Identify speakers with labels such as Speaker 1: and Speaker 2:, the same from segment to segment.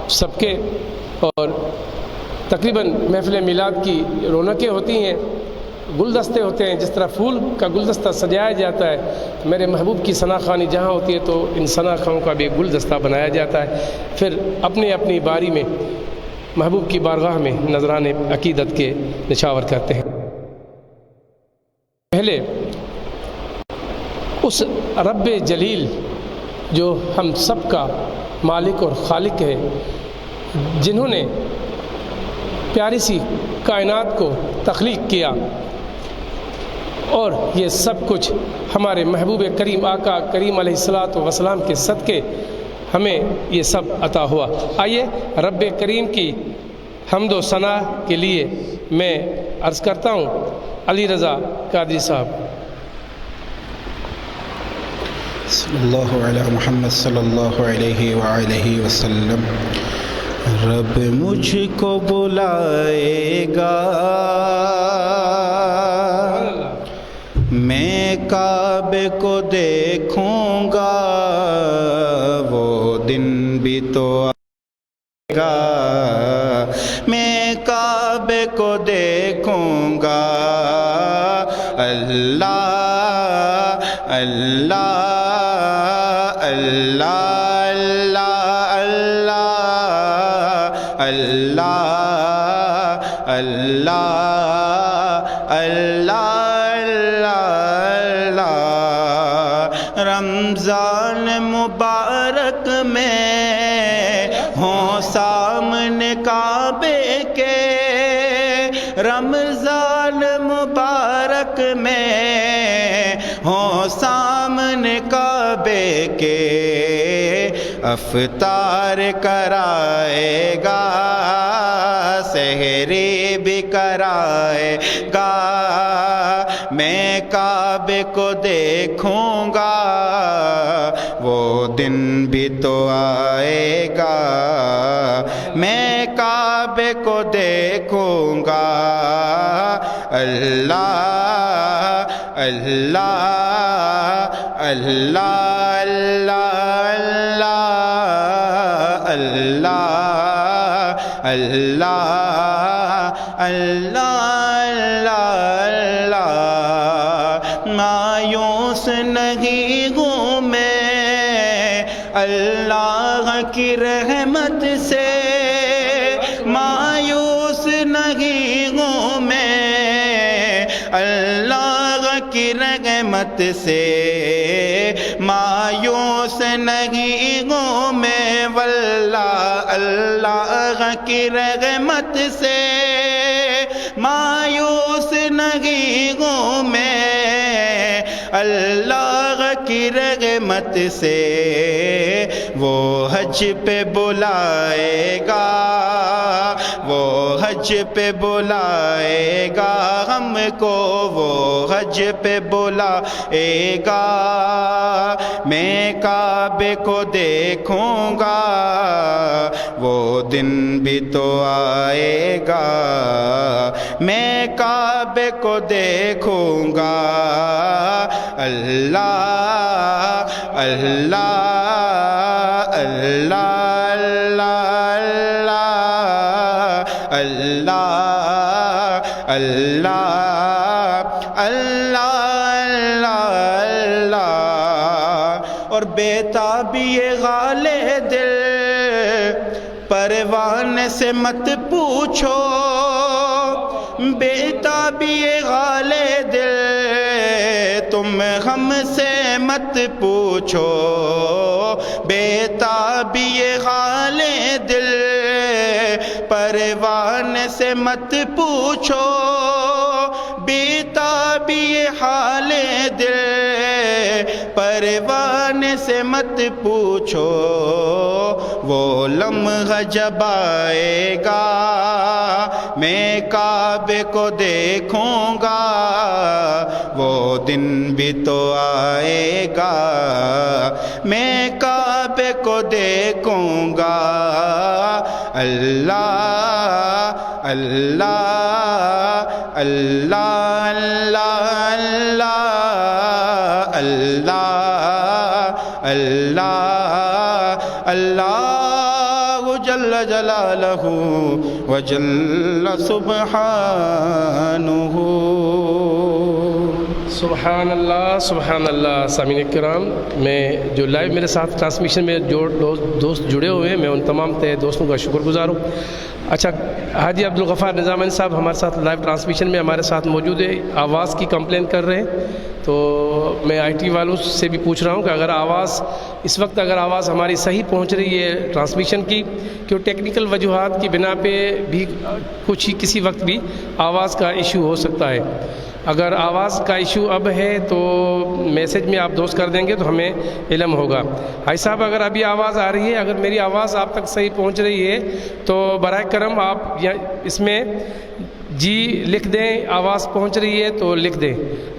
Speaker 1: سب کے، اور تقریباً محفل میلاد کی رونقیں ہوتی ہیں، گلدستے ہوتے ہیں، جس طرح پھول کا گلدستہ سجایا جاتا ہے، میرے محبوب کی ثنا خوانی جہاں ہوتی ہے تو ان ثنا خواؤں کا بھی گلدستہ بنایا جاتا ہے، پھر اپنی اپنی باری میں محبوب کی بارگاہ میں نذرانے عقیدت کے نچھاور کرتے ہیں۔ پہلے اس رب جلیل جو ہم سب کا مالک اور خالق ہے، جنہوں نے پیاری سی کائنات کو تخلیق کیا، اور یہ سب کچھ ہمارے محبوب کریم آقا کریم علیہ الصلاۃ والسلام کے صدقے ہمیں یہ سب عطا ہوا۔ آئیے رب کریم کی حمد و ثنا کے لیے میں عرض کرتا ہوں علی رضا قادری صاحب۔
Speaker 2: صلی اللہ علیہ محمد صلی اللہ علیہ وآلہ وسلم۔ رب مجھ کو بلائے گا، میں کعبے کو دیکھوں گا، وہ دن بھی تو آئے گا، میں کعبے کو دیکھوں گا، اللہ اللہ اللہ اللہ اللہ اللہ اللہ۔ رمضان مبارک میں ہوں سامنے کعبے کے، رمضان مبارک میں ہوں سامنے کعبے کے، افطار کرائے گا، سحری بھی کرائے گا، میں کعبے کو دیکھوں گا، وہ دن بھی تو آئے گا، میں کعبے کو دیکھوں گا، اللہ اللہ اللہ اللہ اللہ اللہ اللہ اللہ۔ مایوس نہیں ہوں میں اللہ کی رحمت سے، مایوس نہیں ہوں میں اللہ کی رحمت سے، مایوس نہیں ہوں میں واللہ اللہ کی رحمت سے، مایوس نہیں ہوں میں اللہ کی رحمت سے، وہ حج پہ بلائے گا، وہ حج پہ بلائے گا ہم کو، وہ حج پہ بلائے گا، میں کعبے کو دیکھوں گا، وہ دن بھی تو آئے گا، میں کعبے کو دیکھوں گا، اللہ اللہ اللہ اللہ اللہ اللہ اللہ اللہ۔ اور بیتابی غالِ دل پروان سے مت پوچھو، بیتابی غالِ دل تم ہم سے مت پوچھو، بیتابی غالِ دل پروان سے مت پوچھو، بیتابی حال دل پروان سے مت پوچھو، وہ لمحہ جب آئے گا میں کعبے کو دیکھوں گا، وہ دن بھی تو آئے گا، میں کعبے کو دیکھوں گا، اللہ اللہ اللہ اللہ اللہ اللہ اللہ اللہ جل جل جلالہ وجل سبحانہ۔
Speaker 1: سبحان اللہ سبحان اللہ۔ سامعین کرام، میں جو لائیو میرے ساتھ ٹرانسمیشن میں جو دوست جڑے ہوئے ہیں، میں ان تمام دوستوں کا شکر گزار ہوں۔ اچھا، حاجی عبدالغفار نظامانی صاحب ہمارے ساتھ لائیو ٹرانسمیشن میں ہمارے ساتھ موجود ہے، آواز کی کمپلین کر رہے ہیں، تو میں آئی ٹی والوں سے بھی پوچھ رہا ہوں کہ اگر آواز اس وقت ہماری صحیح پہنچ رہی ہے ٹرانسمیشن کی، کہ ٹیکنیکل وجوہات کی بنا پہ بھی کسی وقت بھی آواز کا ایشو ہو سکتا ہے۔ اگر آواز کا ایشو اب ہے تو میسج میں آپ دوست کر دیں گے تو ہمیں علم ہوگا۔ بھائی صاحب، اگر ابھی آواز آ رہی ہے، اگر میری آواز آپ تک صحیح پہنچ رہی ہے تو برائے کرم آپ اس میں جی لکھ دیں، آواز پہنچ رہی ہے تو لکھ دیں۔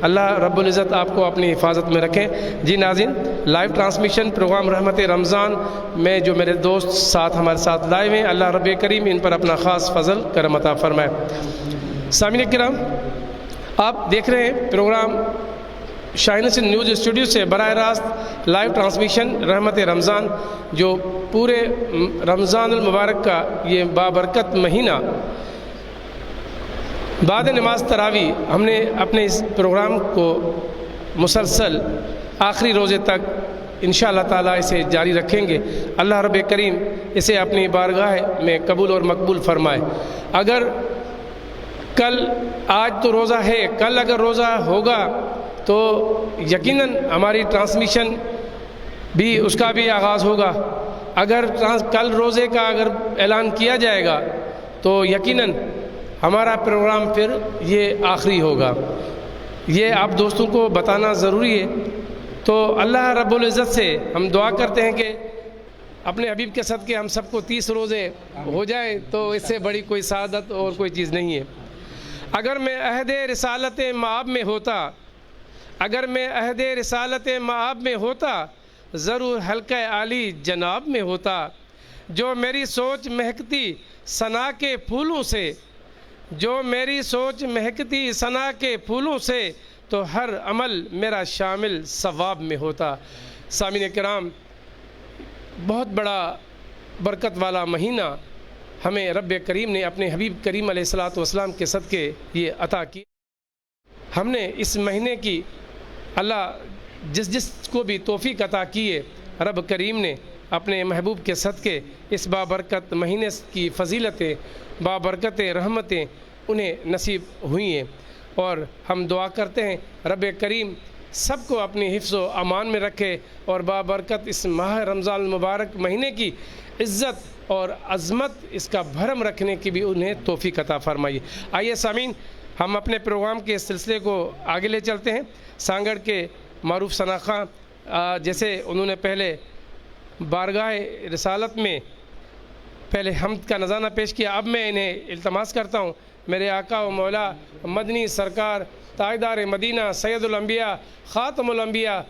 Speaker 1: اللہ رب العزت آپ کو اپنی حفاظت میں رکھیں۔ جی ناظرین، لائیو ٹرانسمیشن پروگرام رحمت رمضان میں جو میرے دوست ہمارے ساتھ لائیو ہیں، اللہ رب کریم ان پر اپنا خاص فضل کرم عطا فرمائے۔ سامعین کرام، آپ دیکھ رہے ہیں پروگرام شاہین حسین نیوز اسٹوڈیو سے براہ راست لائیو ٹرانسمیشن رحمت رمضان، جو پورے رمضان المبارک کا یہ بابرکت مہینہ بعد نماز تراویح ہم نے اپنے اس پروگرام کو مسلسل آخری روزے تک انشاءاللہ تعالیٰ اسے جاری رکھیں گے۔ اللہ رب کریم اسے اپنی بارگاہ میں قبول اور مقبول فرمائے۔ اگر آج تو روزہ ہے، کل اگر روزہ ہوگا تو یقیناً ہماری ٹرانسمیشن بھی اس کا بھی آغاز ہوگا۔ اگر کل روزے کا اگر اعلان کیا جائے گا تو یقیناً ہمارا پروگرام پھر یہ آخری ہوگا۔ یہ آپ دوستوں کو بتانا ضروری ہے۔ تو اللہ رب العزت سے ہم دعا کرتے ہیں کہ اپنے حبیب کے صدقے ہم سب کو 30 روزے ہو جائے تو اس سے بڑی کوئی سعادت اور کوئی چیز نہیں ہے۔ اگر میں عہد رسالت مآب میں ہوتا ضرور حلقہ عالی جناب میں ہوتا۔ جو میری سوچ مہکتی ثنا کے پھولوں سے تو ہر عمل میرا شامل ثواب میں ہوتا۔ سامعین کرام، بہت بڑا برکت والا مہینہ ہمیں رب کریم نے اپنے حبیب کریم علیہ الصلوۃ والسلام کے صدقے یہ عطا کی۔ ہم نے اس مہینے کی اللہ جس کو بھی توفیق عطا کی ہے، رب کریم نے اپنے محبوب کے صدقے اس بابرکت مہینے کی فضیلتیں، بابرکت رحمتیں انہیں نصیب ہوئی ہیں، اور ہم دعا کرتے ہیں رب کریم سب کو اپنی حفظ و امان میں رکھے اور بابرکت اس ماہ رمضان المبارک مہینے کی عزت اور عظمت اس کا بھرم رکھنے کی بھی انہیں توفیق عطا فرمائیے۔ آئیے سامعین، ہم اپنے پروگرام کے سلسلے کو آگے لے چلتے ہیں۔ سانگڑ کے معروف ثنا خاں جیسے انہوں نے پہلے بارگاہ رسالت میں پہلے حمد کا نذرانہ پیش کیا، اب میں انہیں التماس کرتا ہوں میرے آقا و مولا مدنی سرکار تاجدار مدینہ سید الانبیاء خاتم الانبیاء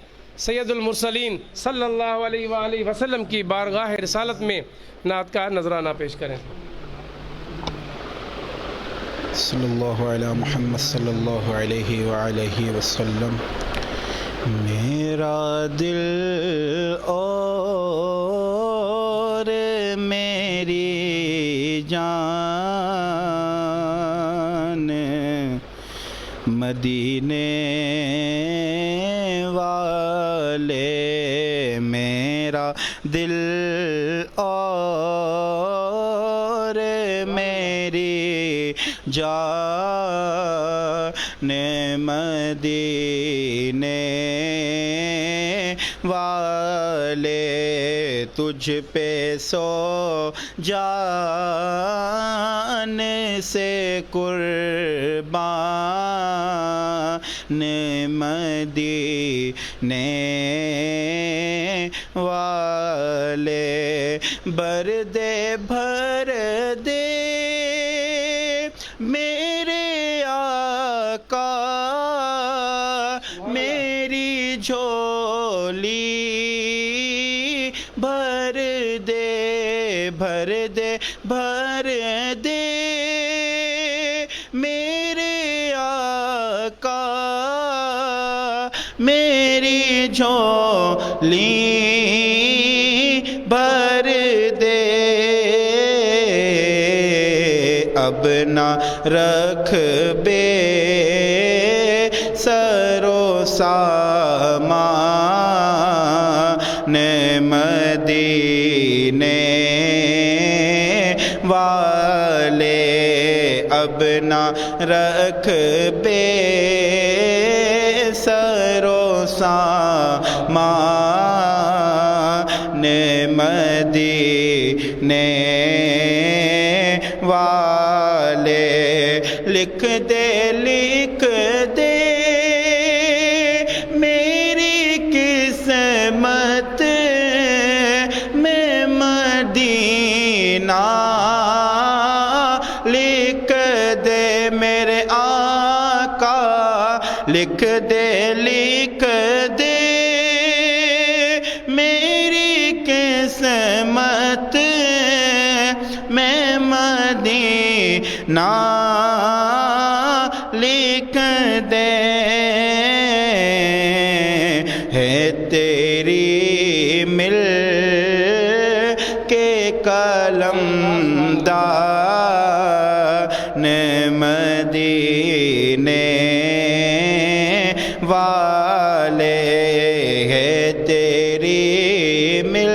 Speaker 1: سید المرسلین صلی اللہ علیہ وآلہ وسلم کی بارگاہ رسالت میں نعت کا نذرانہ پیش کریں۔
Speaker 2: صلی اللہ علی محمد صلی اللہ علیہ وآلہ وسلم۔ میرا دل اور میری جان مدینے والے، میرا دل اور میری جان مدینے والے، تجھ پہ سو جان سے قربان مدینے والے، بردے بھر دے میرے آقا میری جھولی، بھر دے بھر دے بھر دے میرے آقا میری جھولی، بھر دے اب نہ رکھ بے سرو سامان مدینے والے، اب نہ رکھ بے سرو سامان مدینے والے، لکھ دے میری قسمت میں مدینہ، لکھ دے میرے آقا، لکھ دے میری قسمت میں مدینہ، لکھ دے ہے تیری مل کے قلم دان مدینے والے، ہے تیری مل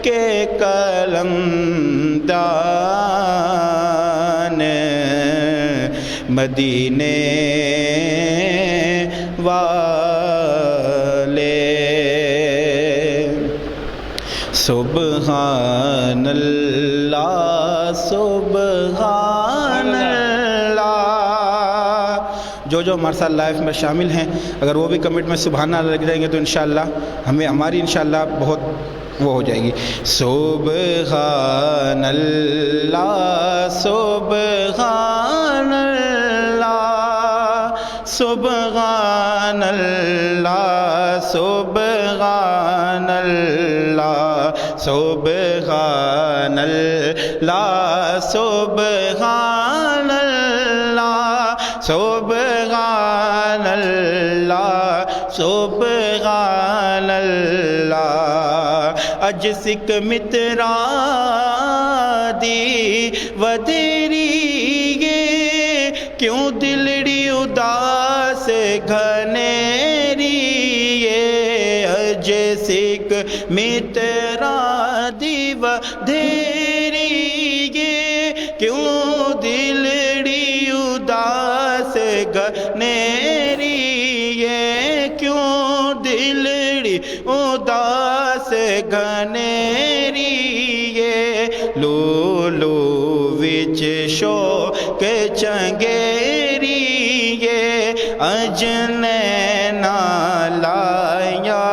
Speaker 2: کے قلم دان مدینے والے۔ سبحان اللہ سبحان اللہ۔ جو ہمارے ساتھ لائف میں شامل ہیں اگر وہ بھی کمنٹ میں سبحان اللہ لکھ دیں گے تو انشاءاللہ ہماری انشاءاللہ بہت وہ ہو جائے گی۔ سبحان اللہ سبحان اللہ سبحان اللہ سبحان اللہ سبحان اللہ سبحان اللہ سبحان اللہ سبحان اللہ۔ اج سکھ مترا دی ودیری کیوں دلڑی اداس گھنیری، اج سکھ مترا دی ودیری کیوں دلڑی اداس گھنیری، کیوں دلڑی اداس گھنیری، لولو وچ شوق چنگیری، اج نینا لایا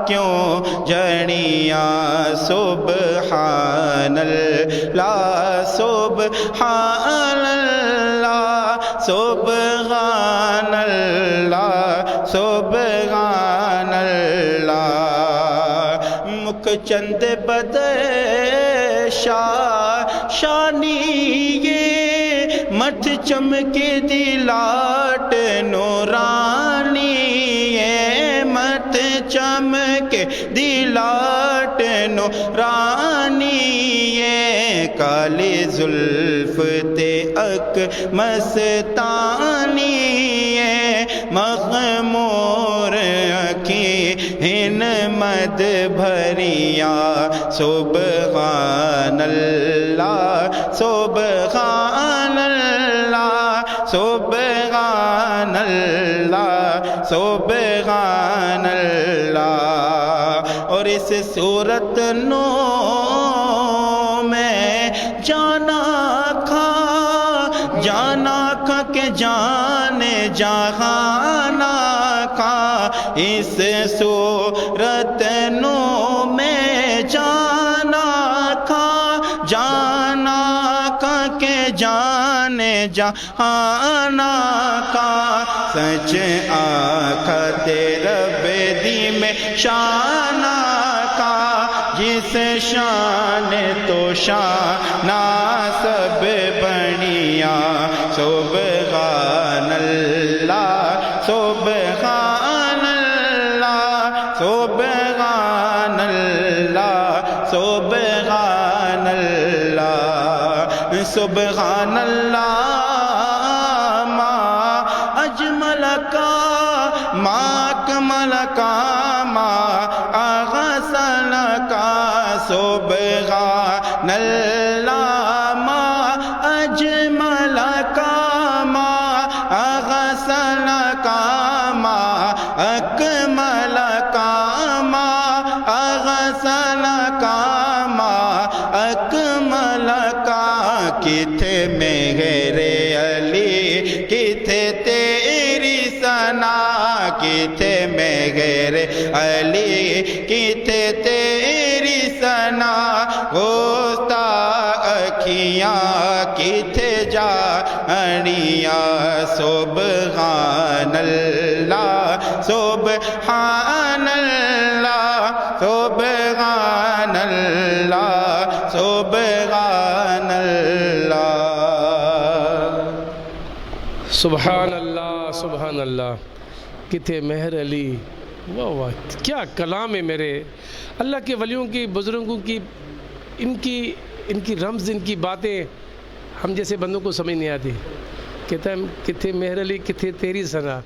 Speaker 2: کیوں جڑیاں، سبحان اللہ سبحان اللہ سبحان اللہ سبحان اللہ۔ مکھ چند شانی مٹھ چمکے دی لاٹ نورانی، مٹھ چمکے دی لاٹ نورانی، کالی زلف تے اک مستانی، مغمور اکھیں مد بھریاں، سبحان اللہ سبحان اللہ سبحان اللہ سبحان اللہ۔ اور اس صورت نو میں جانا کھا کہ جان جہانا کھا، اس صورت نو میں جانا کھا کہ جان جہانا کا، سچ آنکھ رب دی میں شانہ کا، جس شان تو شانہ سب بنیا، سبحان اللہ سبحان اللہ سبحان اللہ سبحان اللہ۔ سبحان اللہ ما اجمل کا ما اکمل کا ما اغسل کا سبحان اللہ ما اجمل کا ما اغسل کا ما اکمل کا ما اغسل کا ما اکمل کا کتھے میرے علی کتھے تیری ثنا کتھے میرے علی کتھے تیری ثنا گوستا اکھیاں کتھے جانیاں سبحان اللہ سبحان اللہ سبحان اللہ سبحان اللہ
Speaker 1: سبحان اللہ سبحان اللہ کتھے مہر علی. واہ واہ کیا کلام ہے میرے اللہ کے ولیوں کی بزرگوں کی ان کی رمز ان کی باتیں ہم جیسے بندوں کو سمجھ نہیں آتی. کہتا ہے کتھے مہر علی کتھے تیری ثنا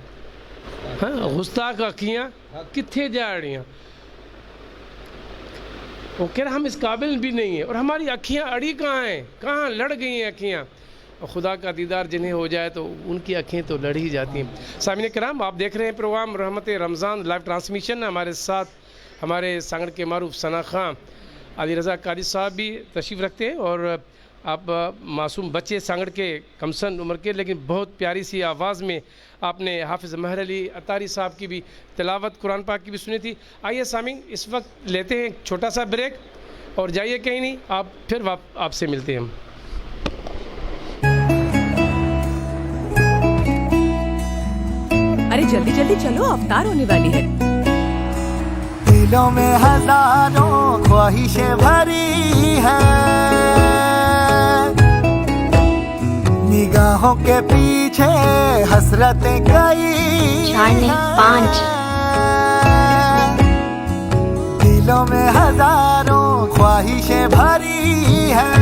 Speaker 1: ہاں گستاخ اکھیاں کتھے جاڑیاں. وہ کہہ رہا ہم اس قابل بھی نہیں ہیں اور ہماری اکھیاں اڑی کہاں ہیں کہاں لڑ گئی ہیں اکھیاں. اور خدا کا دیدار جنہیں ہو جائے تو ان کی اکھیں تو لڑ ہی جاتی ہیں. سامعین کرام آپ دیکھ رہے ہیں پروگرام رحمت رمضان لائیو ٹرانسمیشن. ہمارے ساتھ ہمارے سانگڑ کے معروف ثنا خان علی رضا قاری صاحب بھی تشریف رکھتے ہیں اور آپ معصوم بچے سانگڑ کے کمسن عمر کے لیکن بہت پیاری سی آواز میں آپ نے حافظ مہر علی اطاری صاحب کی بھی تلاوت قرآن پاک کی بھی سنی تھی. آئیے سامعین اس وقت لیتے ہیں ایک چھوٹا سا بریک اور جائیے کہیں نہیں آپ پھر آپ سے ملتے ہیں ہم.
Speaker 3: ارے جلدی جلدی چلو افطار ہونے والی ہے.
Speaker 4: دلوں میں ہزاروں خواہشیں بھری ہیں نگاہوں کے پیچھے حسرتیں کئی
Speaker 5: 4
Speaker 4: دلوں میں ہزاروں خواہشیں بھری ہیں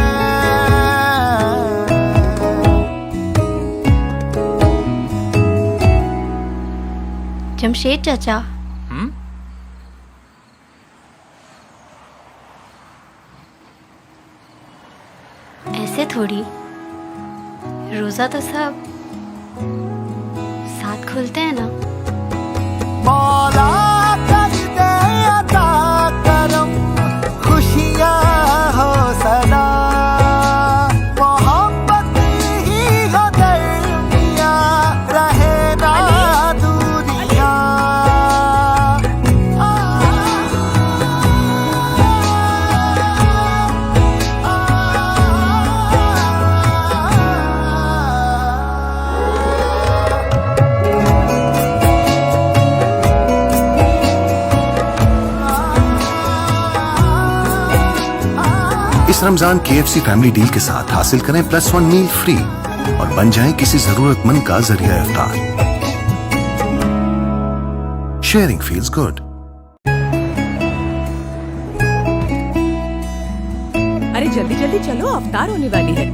Speaker 5: جمشید چچا ایسے تھوڑی روزہ تو سب ساتھ کھولتے ہیں نا.
Speaker 4: مولا کر دے عطا کرم خوشیاں ہو سدا محبت ہی ہو درمیاں رہے نہ دوریاں.
Speaker 6: اس رمضان KFC فیملی ڈیل کے ساتھ حاصل کریں +1 میل فری اور بن جائیں کسی ضرورت مند کا ذریعہ افطار. Sharing feels good.
Speaker 3: ارے جلدی جلدی چلو افطار ہونے والی ہے.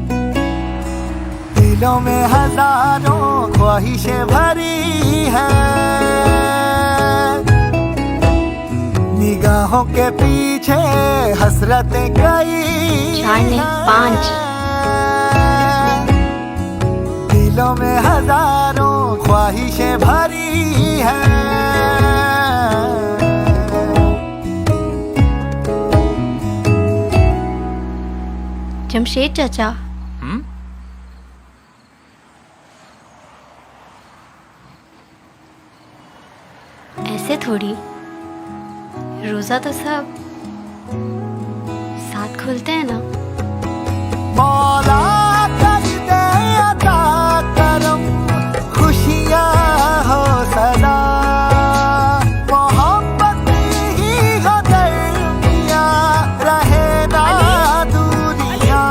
Speaker 4: دلوں میں ہزاروں خواہشیں بھری ہیں نگاہوں کے پیچھے حسرتیں کئی
Speaker 5: 4
Speaker 4: دلوں میں ہزاروں خواہشیں بھری ہیں
Speaker 5: جمشید چچا ایسے تھوڑی روزہ تو سب ساتھ کھولتے ہیں نا.
Speaker 4: مولا کر دے عطا کرم خوشیاں ہو سدا محبت ہی ہو درمیاں رہے نہ دوریاں.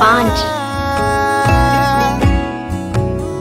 Speaker 5: 5।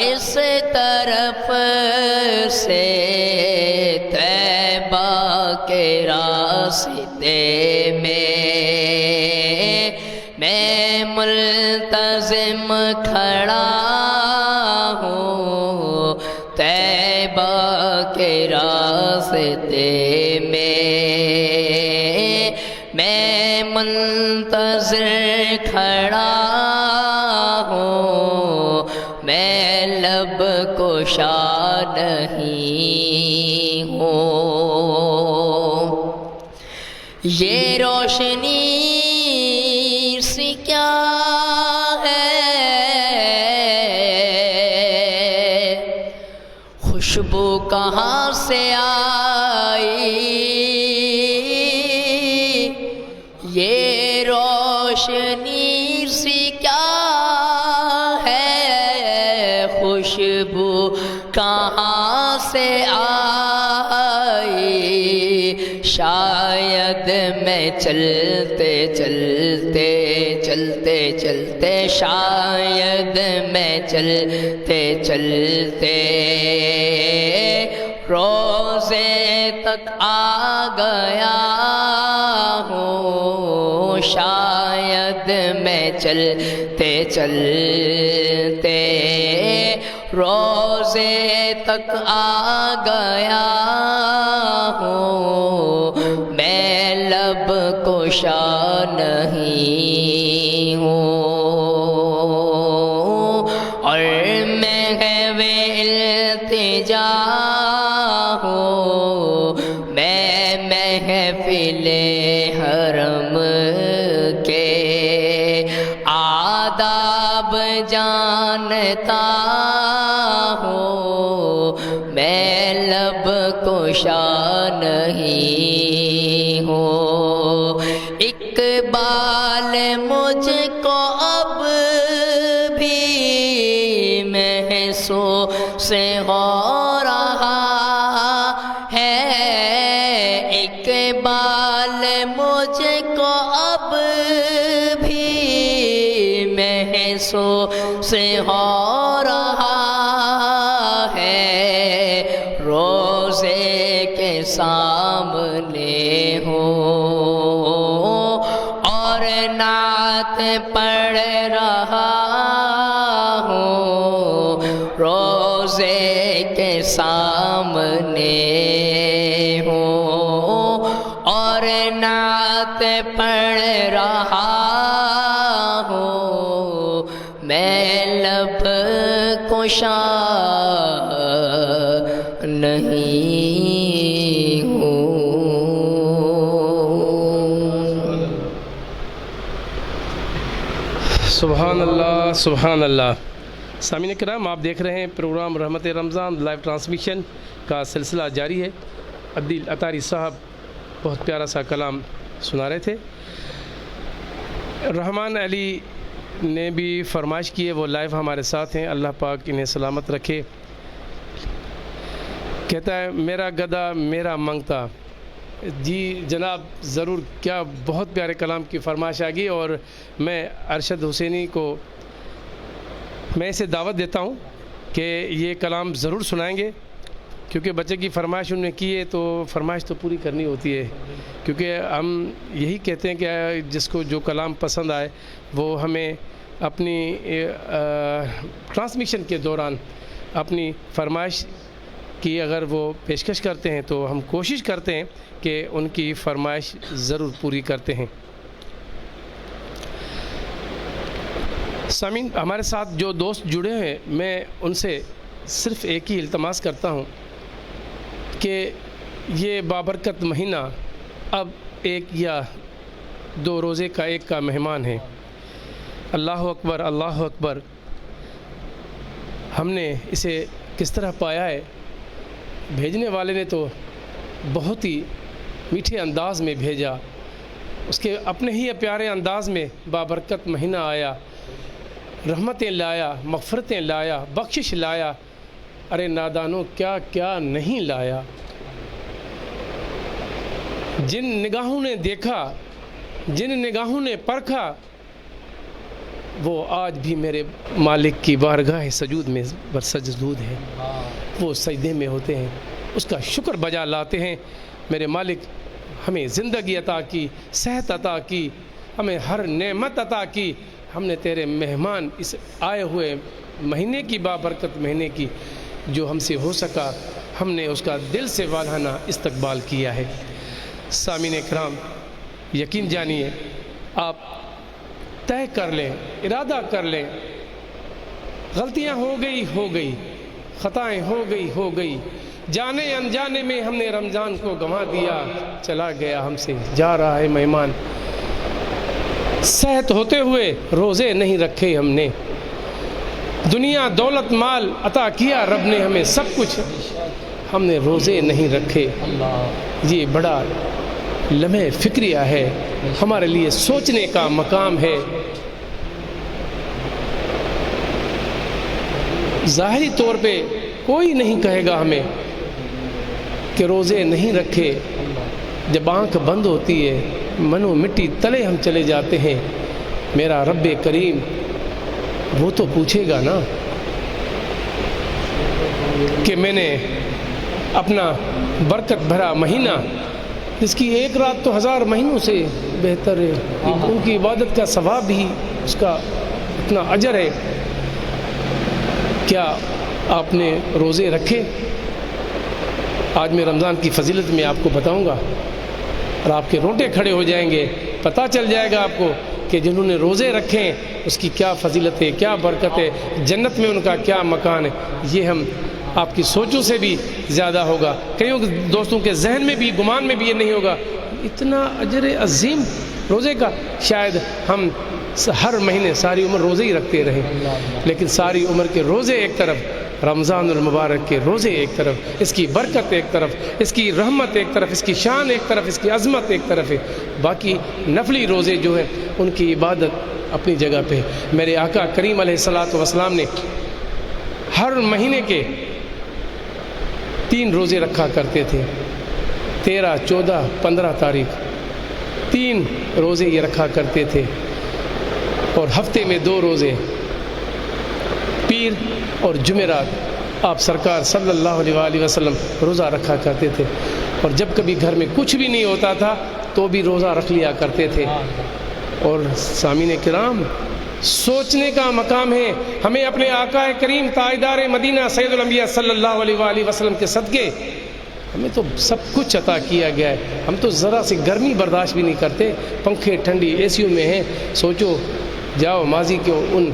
Speaker 7: اس طرف سے طیبہ کے راستے میں ملتزم کھڑا ہوں طیبہ کے راستے میں منتظر کھڑا ہوں میں لب کشا نہیں ہوں یہ روشنی سی کیا ہے خوشبو کہاں سے آئی یہ روشنی سی کیا ہے خوشبو کہاں سے آئی شاید میں چلتے شاید میں چلتے روزے تک آ گیا ہوں شاید میں چلتے روزے تک آ گیا ہوں میں لب کشا نہیں ہوں اور محو التجا ہوں میں محفل حرم کے آداب جانتا ہوں میں لب کشا نہیں ہوں اقبال مجھ کو اب بھی محسوس ہو رہا ہے اقبال مجھ کو اب بھی محسوس ہو رہا ہے روزے کے سامنے ہوں اور نعت پڑھ رہا ہوں روزے کے سامنے ہوں اور نعت پڑھ رہا ہوں میں لب کشا نہیں ہوں
Speaker 1: سبحان اللہ سبحان اللہ۔ سامعین کرام، آپ دیکھ رہے ہیں پروگرام رحمت رمضان لائیو ٹرانسمیشن کا سلسلہ جاری ہے۔ عبدل اطاری صاحب بہت پیارا سا کلام سنا رہے تھے۔ رحمان علی نے بھی فرمائش کی ہے، وہ لائیو ہمارے ساتھ ہیں، اللہ پاک انہیں سلامت رکھے۔ کہتا ہے میرا گدا میرا منگتا۔ جی جناب، ضرور، کیا بہت پیارے کلام کی فرمائش آ گئی، اور میں ارشد حسینی کو میں اسے دعوت دیتا ہوں کہ یہ کلام ضرور سنائیں گے، کیونکہ بچے کی فرمائش انہوں نے کی ہے تو فرمائش تو پوری کرنی ہوتی ہے، کیونکہ ہم یہی کہتے ہیں کہ جس کو جو کلام پسند آئے وہ ہمیں اپنی ٹرانسمیشن کے دوران اپنی فرمائش کی اگر وہ پیشکش کرتے ہیں تو ہم کوشش کرتے ہیں کہ ان کی فرمائش ضرور پوری کرتے ہیں۔ سامعین، ہمارے ساتھ جو دوست جڑے ہیں، میں ان سے صرف ایک ہی التماس کرتا ہوں کہ یہ بابرکت مہینہ اب ایک یا دو روزے کا ایک کا مہمان ہے۔ اللہ اکبر اللہ اکبر۔ ہم نے اسے کس طرح پایا ہے؟ بھیجنے والے نے تو بہت ہی میٹھے انداز میں بھیجا، اس کے اپنے ہی پیارے انداز میں بابرکت مہینہ آیا، رحمتیں لایا، مغفرتیں لایا، بخشش لایا، ارے نادانوں کیا کیا نہیں لایا۔ جن نگاہوں نے دیکھا، جن نگاہوں نے پرکھا، وہ آج بھی میرے مالک کی بارگاہ سجود میں برسجود ہے، وہ سجدے میں ہوتے ہیں، اس کا شکر بجا لاتے ہیں۔ میرے مالک ہمیں زندگی عطا کی، صحت عطا کی، ہمیں ہر نعمت عطا کی۔ ہم نے تیرے مہمان اس آئے ہوئے مہینے کی بابرکت مہینے کی جو ہم سے ہو سکا ہم نے اس کا دل سے والہانہ استقبال کیا ہے۔ سامعین کرام، یقین جانیے، آپ طے کر لیں، ارادہ کر لیں، غلطیاں ہو گئی، خطائیں ہو گئی، جانے انجانے میں ہم نے رمضان کو گنوا دیا، چلا گیا ہم سے، جا رہا ہے مہمان۔ صحت ہوتے ہوئے روزے نہیں رکھے ہم نے، دنیا دولت مال عطا کیا رب نے ہمیں سب کچھ، ہم نے روزے نہیں رکھے۔ یہ بڑا لمحہ فکریہ ہے، ہمارے لیے سوچنے کا مقام ہے۔ ظاہری طور پہ کوئی نہیں کہے گا ہمیں کہ روزے نہیں رکھے، جب آنکھ بند ہوتی ہے منو مٹی تلے ہم چلے جاتے ہیں، میرا رب کریم وہ تو پوچھے گا نا کہ میں نے اپنا برکت بھرا مہینہ، جس کی ایک رات تو 1000 مہینوں سے بہتر ہے، ان کی عبادت کا ثواب بھی اس کا اتنا اجر ہے، کیا آپ نے روزے رکھے؟ آج میں رمضان کی فضیلت میں آپ کو بتاؤں گا اور آپ کے رونٹے کھڑے ہو جائیں گے، پتہ چل جائے گا آپ کو کہ جنہوں نے روزے رکھے ہیں اس کی کیا فضیلت ہے، کیا برکت ہے، جنت میں ان کا کیا مکان ہے۔ یہ ہم آپ کی سوچوں سے بھی زیادہ ہوگا، کئیوں دوستوں کے ذہن میں بھی گمان میں بھی یہ نہیں ہوگا اتنا اجر عظیم روزے کا۔ شاید ہم ہر مہینے ساری عمر روزے ہی رکھتے رہیں، لیکن ساری عمر کے روزے ایک طرف، رمضان المبارک کے روزے ایک طرف، اس کی برکت ایک طرف، اس کی رحمت ایک طرف، اس کی شان ایک طرف، اس کی عظمت ایک طرف ہے، باقی نفلی روزے جو ہیں ان کی عبادت اپنی جگہ پہ۔ میرے آقا کریم علیہ الصلوۃ والسلام نے ہر مہینے کے 3 روزے رکھا کرتے تھے، 13، 14، 15 تاریخ 3 روزے یہ رکھا کرتے تھے، اور ہفتے میں 2 روزے، پیر اور جمعرات آپ سرکار صلی اللہ علیہ وآلہ وسلم روزہ رکھا کرتے تھے، اور جب کبھی گھر میں کچھ بھی نہیں ہوتا تھا تو بھی روزہ رکھ لیا کرتے تھے۔ اور سامعین کرام، سوچنے کا مقام ہے، ہمیں اپنے آقا کریم تاجدار مدینہ سید الانبیاء صلی اللہ علیہ وآلہ وسلم کے صدقے ہمیں تو سب کچھ عطا کیا گیا ہے، ہم تو ذرا سی گرمی برداشت بھی نہیں کرتے، پنکھے ٹھنڈی اے سیوں میں ہیں۔ سوچو، جاؤ ماضی کے ان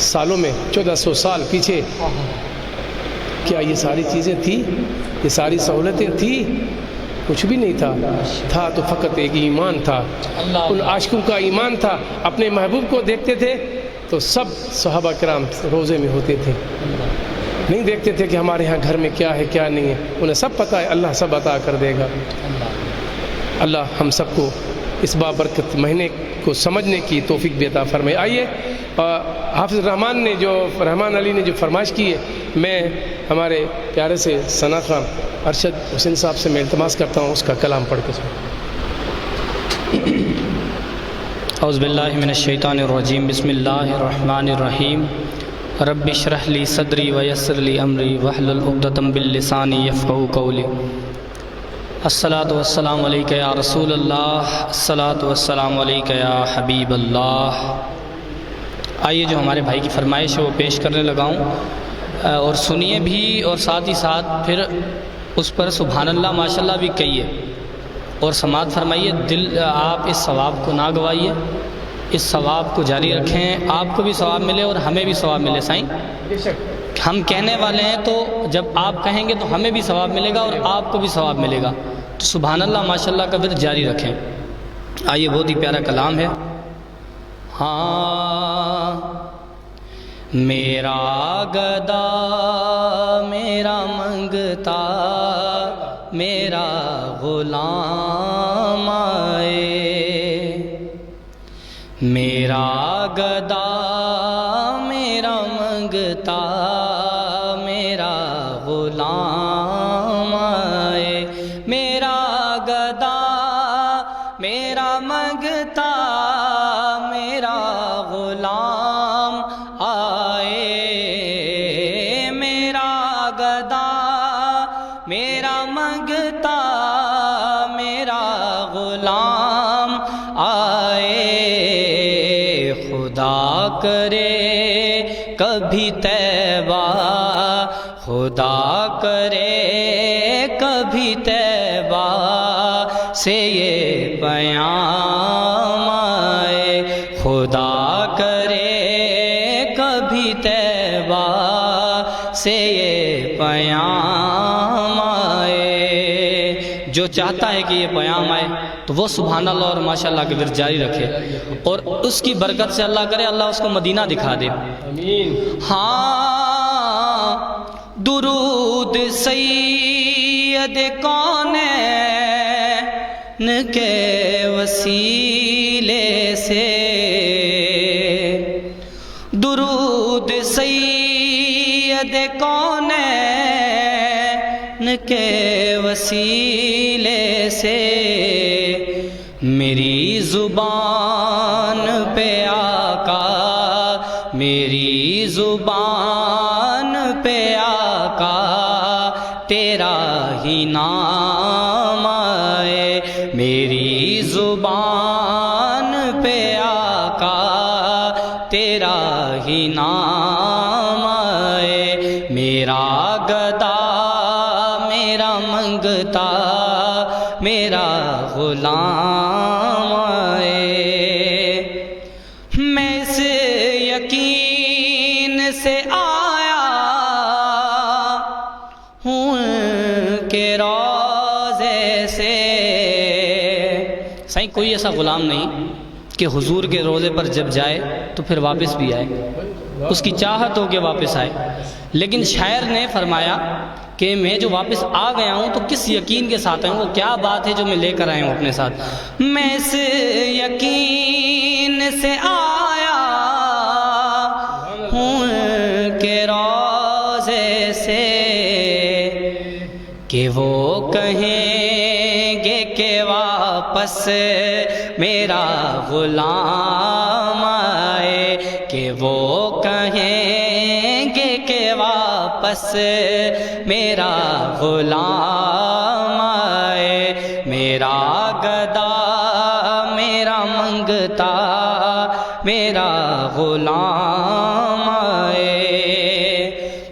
Speaker 1: سالوں میں، 1400 سال پیچھے، کیا یہ ساری چیزیں تھیں؟ یہ ساری سہولتیں تھیں؟ کچھ بھی نہیں تھا تو فقط ایک ایمان تھا، ان عاشقوں کا ایمان تھا، اپنے محبوب کو دیکھتے تھے تو سب صحابہ کرام روزے میں ہوتے تھے، نہیں دیکھتے تھے کہ ہمارے ہاں گھر میں کیا ہے کیا نہیں ہے، انہیں سب پتہ ہے، اللہ سب عطا کر دے گا۔ اللہ ہم سب کو اس بابرکت مہینے کو سمجھنے کی توفیق بھی عطا فرمائے۔ آئیے، حافظ رحمان علی نے جو فرمائش کی ہے، میں ہمارے پیارے سے ثنا خان ارشد حسین صاحب سے میں التماس کرتا ہوں اس کا کلام پڑھ کے سنیں۔
Speaker 7: اعوذ باللہ من الشیطان الرجیم، بسم اللہ الرحمن الرحیم، رب اشرح لی صدری ویسر لی امری واحلل عقدۃ من لسانی یفقہوا قولی۔ الصلاۃ والسلام علیک یا رسول اللہ، الصلاۃ والسلام علیک یا حبیب اللہ۔ آئیے، جو ہمارے بھائی کی فرمائش ہے وہ پیش کرنے لگا ہوں، اور سنیے بھی، اور ساتھ ہی ساتھ پھر اس پر سبحان اللہ ماشاءاللہ بھی کہیے، اور سماعت فرمائیے۔ آپ اس ثواب کو نہ گوائیے، اس ثواب کو جاری رکھیں، آپ کو بھی ثواب ملے اور ہمیں بھی ثواب ملے۔ سائیں، ہم کہنے والے ہیں تو جب آپ کہیں گے تو ہمیں بھی ثواب ملے گا اور آپ کو بھی ثواب ملے گا، تو سبحان اللہ ماشاءاللہ کا ورد جاری رکھیں۔ آئیے، بہت ہی پیارا کلام ہے۔ ہاں، میرا گدا میرا منگتا میرا غلام آئے، میرا گدا میرا منگتا میرا غلام آئے، میرا گدا میرا منگتا میرا غلام گدا میرا منگتا میرا غلام آئے، خدا کرے کبھی طیبہ، خدا کرے کبھی طیبہ سے یہ پیام آئے، خدا کرے کبھی طیبہ سے یہ پیام آئے۔ جو چاہتا ہے کہ یہ پیام آئے تو وہ سبحان اللہ اور ماشاءاللہ کے ورد جاری رکھے، اور اس کی برکت سے اللہ کرے اللہ اس کو مدینہ دکھا دے۔ ہاں درود سید کونین کے وسیلے سے، درود سید کونین کے وسیلے سے، میری زبان پہ آقا، میری زبان پہ آقا تیرا ہی نام آئے، میری زبان پہ آقا تیرا ہی نام آئے، میرا گدا میرا منگتا میرا غلام آئے۔ میں اس یقین سے آیا ہوں کہ روضے سے، سائیں کوئی ایسا غلام نہیں کہ حضور کے روضے پر جب جائے تو پھر واپس بھی آئے، اس کی چاہت ہو کہ واپس آئے، لیکن شاعر نے فرمایا کہ میں جو واپس آ گیا ہوں تو کس یقین کے ساتھ آیا ہوں، وہ کیا بات ہے جو میں لے کر آیا ہوں اپنے ساتھ۔ میں اس یقین سے آیا ہوں کہ روضے سے، کہ وہ کہیں گے کہ واپس میرا غلام آئے، کہ وہ کہیں گے کہ واپس میرا غلام آئے، میرا گدا میرا منگتا میرا غلام آئے۔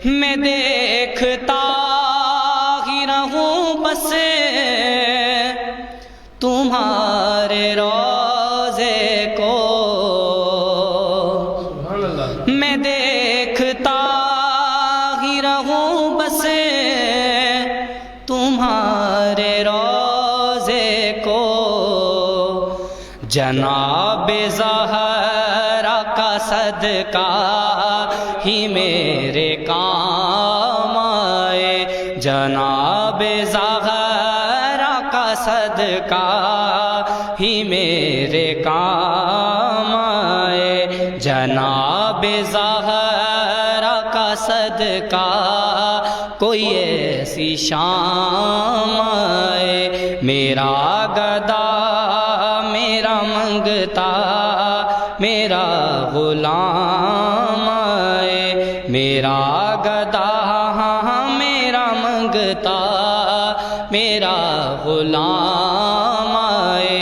Speaker 7: میں دیکھتا ہی رہوں بس تمہارے روضے کو، میں دیکھتا ہی رہوں بس تمہارے روضے کو، جناب زہرا کا صدقہ ہی میرے کام آئے، جناب زہرا کا صدقہ ہی میرے کام آئے، جناب زہرا کا صدقہ کوئی ایسی شام آئے، میرا گدا میرا منگتا میرا غلام آئے، میرا گدا میرا منگتا میرا غلام آئے۔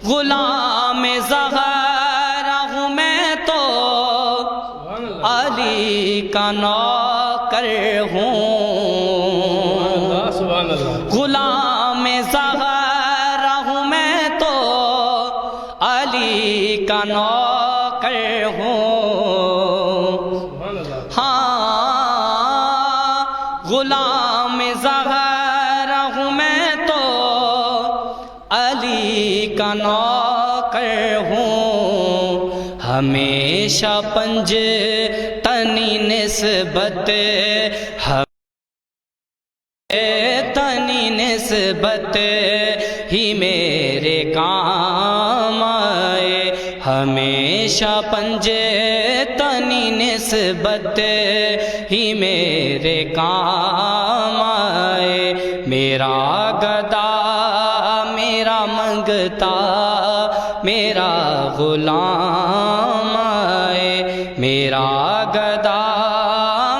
Speaker 7: غلام زہرا ہوں میں تو علی کا نوکر ہوں، غلام زہرا ہوں میں تو علی کا نوکر ہوں، ہاں غلام زہرا ہوں میں تو علی کا نوکر ہوں، ہمیشہ پنج تنی نسبت تنی نسبت ہی میرے کام آئے، ہمیشہ پنج تنی نسبت ہی میرے کام آئے، میرا گدا میرا منگتا میرا غلام آئے، میرا گدا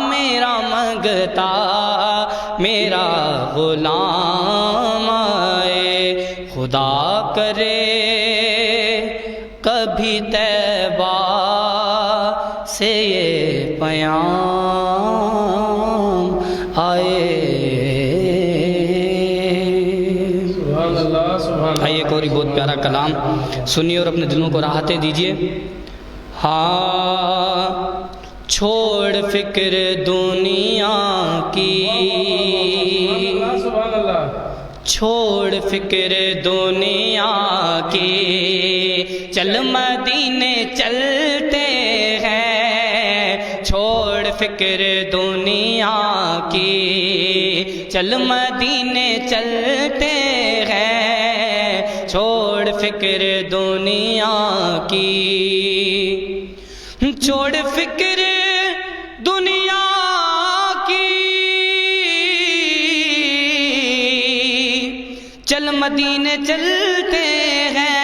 Speaker 7: میرا منگتا مانگتا میرا غلام آئے، خدا کرے کبھی طیبہ سے یہ پیام آئے۔
Speaker 1: سبحان اللہ سبحان اللہ۔
Speaker 7: آئیے ایک اور بہت پیارا کلام سنیے اور اپنے دلوں کو راحتیں دیجیے۔ ہاں چھوڑ فکر دنیا کی،
Speaker 1: سبحان اللہ۔
Speaker 7: چھوڑ فکر دنیا کی، چل مدینے چلتے ہیں، چھوڑ فکر دنیا کی، چل مدینے چلتے ہیں، چھوڑ فکر دنیا کی، چھوڑ فکر دنیا کی، چل مدینے چلتے ہیں،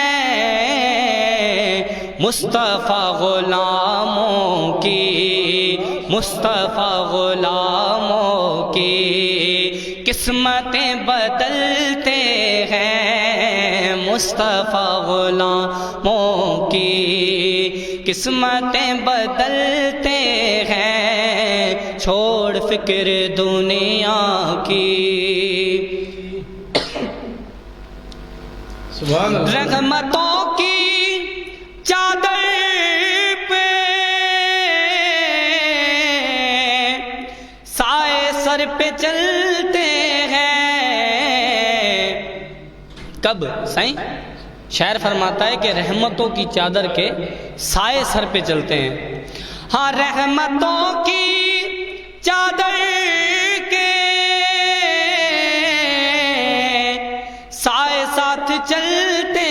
Speaker 7: مصطفیٰ غلاموں کی، مصطفیٰ غلاموں کی قسمتیں بدلتے ہیں، مصطفیٰ غلاموں کی قسمتیں بدلتے ہیں، چھوڑ فکر دنیا کی۔
Speaker 1: سبحان اللہ۔
Speaker 7: رحمتوں کی چادر پہ سائے سر پہ چلتے ہیں، کب سائیں؟ شاعر فرماتا ہے کہ رحمتوں کی چادر کے سائے سر پہ چلتے ہیں۔ ہاں رحمتوں کی چادر کے سائے ساتھ چلتے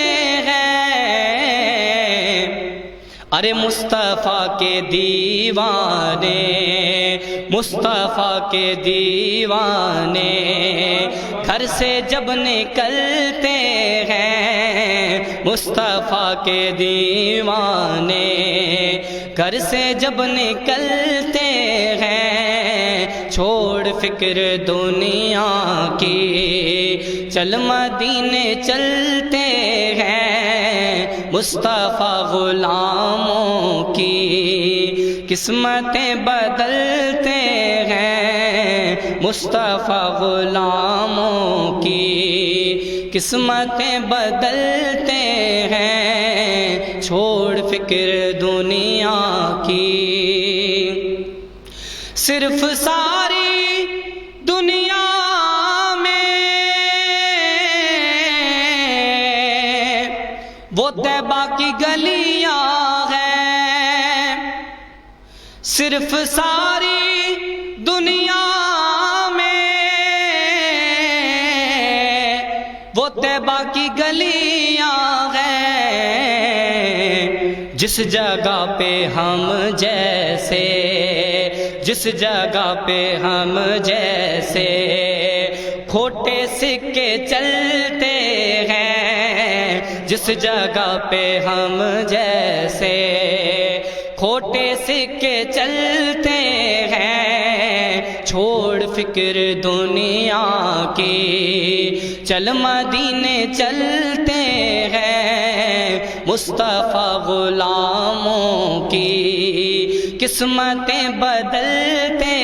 Speaker 7: ہیں، ارے مصطفیٰ کے دیوانے، مصطفیٰ کے دیوانے گھر سے جب نکلتے ہیں، مصطفیٰ کے دیوانے گھر سے جب نکلتے ہیں، چھوڑ فکر دنیا کی، چل مدینے چلتے ہیں، مصطفیٰ غلاموں کی قسمتیں بدلتے ہیں، مصطفیٰ غلاموں کی قسمتیں بدلتے ہیں، چھوڑ فکر دنیا کی، صرف ساری دنیا میں وہ طیبہ کی گلیاں ہیں، صرف ساری دنیا میں وہ طیبہ کی گلیاں ہیں، جس جگہ پہ ہم جیسے، جس جگہ پہ ہم جیسے کھوٹے سکے چلتے ہیں، جس جگہ پہ ہم جیسے کھوٹے سکے چلتے ہیں، چھوڑ فکر دنیا کی، چل مدینے چلتے ہیں، مصطفیٰ غلاموں کی قسمتیں بدلتے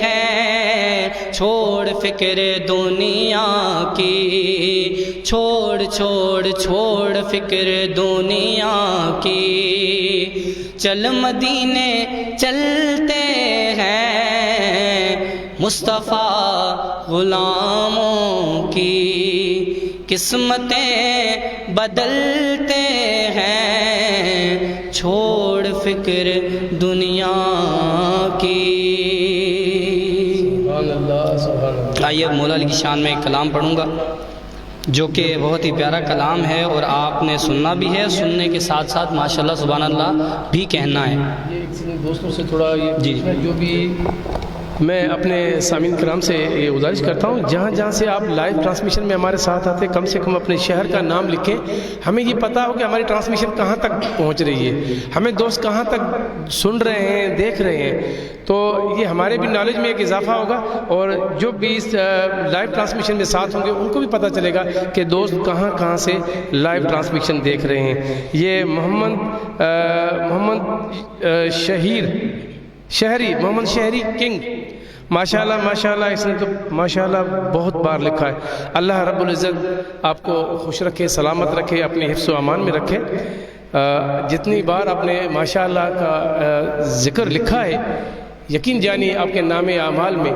Speaker 7: ہیں، چھوڑ فکر دنیا کی، چھوڑ چھوڑ چھوڑ فکر دنیا کی، چل مدینے چلتے ہیں، مصطفیٰ غلاموں کی قسمتیں بدلتے ہیں، چھوڑ فکر دنیا کی۔
Speaker 1: سبحان اللہ سبحان اللہ۔
Speaker 7: آئیے مولا علی کی شان میں ایک کلام پڑھوں گا جو کہ بہت ہی پیارا کلام ہے، اور آپ نے سننا بھی ہے، سننے کے ساتھ ساتھ ماشاءاللہ سبحان اللہ بھی کہنا ہے۔
Speaker 1: یہ ایک دوستوں سے تھوڑا یہ
Speaker 7: جی
Speaker 1: جو بھی میں اپنے سامعین کرام سے یہ گزارش کرتا ہوں جہاں جہاں سے آپ لائیو ٹرانسمیشن میں ہمارے ساتھ آتے کم سے کم اپنے شہر کا نام لکھیں. ہمیں یہ پتہ ہو کہ ہماری ٹرانسمیشن کہاں تک پہنچ رہی ہے, ہمیں دوست کہاں تک سن رہے ہیں, دیکھ رہے ہیں. تو یہ ہمارے بھی نالج میں ایک اضافہ ہوگا اور جو بھی اس لائیو ٹرانسمیشن میں ساتھ ہوں گے ان کو بھی پتہ چلے گا کہ دوست کہاں کہاں سے لائیو ٹرانسمیشن دیکھ رہے ہیں. یہ محمد شہری کنگ ماشاءاللہ اس نے تو ماشاءاللہ بہت بار لکھا ہے. اللہ رب العزت آپ کو خوش رکھے, سلامت رکھے, اپنے حفظ و امان میں رکھے. جتنی بار آپ نے ماشاءاللہ کا ذکر لکھا ہے, یقین جانی آپ کے نام اعمال میں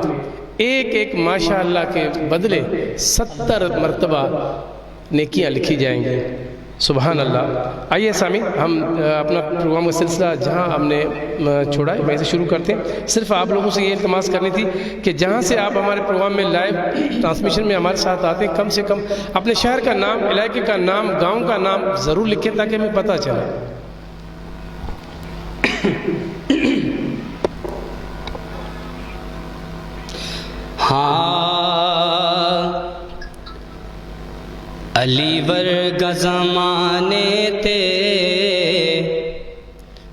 Speaker 1: ایک ایک ماشاءاللہ کے بدلے 70 مرتبہ نیکیاں لکھی جائیں گی. سبحان اللہ. آئیے سامعین, ہم اپنا پروگرام کا سلسلہ جہاں ہم نے چھوڑا ہے وہیں سے شروع کرتے ہیں. صرف آپ لوگوں سے یہ التماس کرنی تھی کہ جہاں سے آپ ہمارے پروگرام میں لائیو ٹرانسمیشن میں ہمارے ساتھ آتے ہیں کم سے کم اپنے شہر کا نام, علاقے کا نام, گاؤں کا نام ضرور لکھیں تاکہ ہمیں پتہ چلے.
Speaker 7: علی ورگا زمانے تے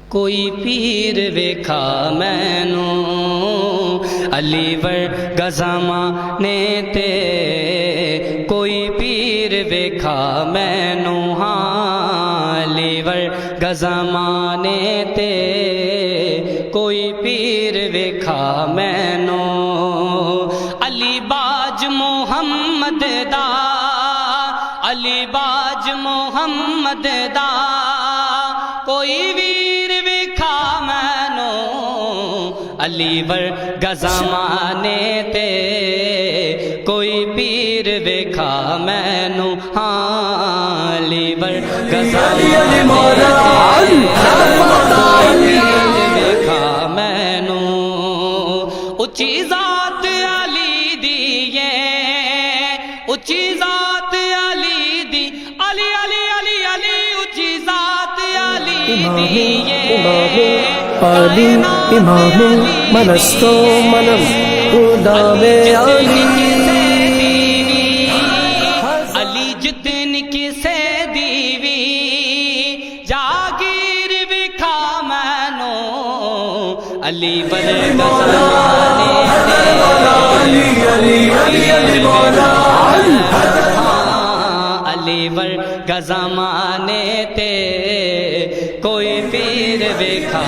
Speaker 7: کوئی پیر ویکھا مینوں, علی ورگا زمانے تے کوئی پیر ویکھا مینوں. ہاں علی ورگا زمانے تے کوئی پیر ویکھا مینوں. علی باج محمد دا, علی باج محمد دا کوئی ویر ویکھا مینوں. علی ورگا زمانے تے کوئی پیر ویکھا مینوں. ہاں علی ورگا زمانے تے ویکھا مینوں. اچھی ذات علی دی ہے, اچھی ذات علی دی, علی علی علی علی اچھی ذات علی دی ہے.
Speaker 8: علی امام منستو منم خدا میں
Speaker 7: علی جتن کسے دیوی جاگیر بکھا مینوں. علی ورگا علی ورگا زمانے تے کوئی پیر ویکھا.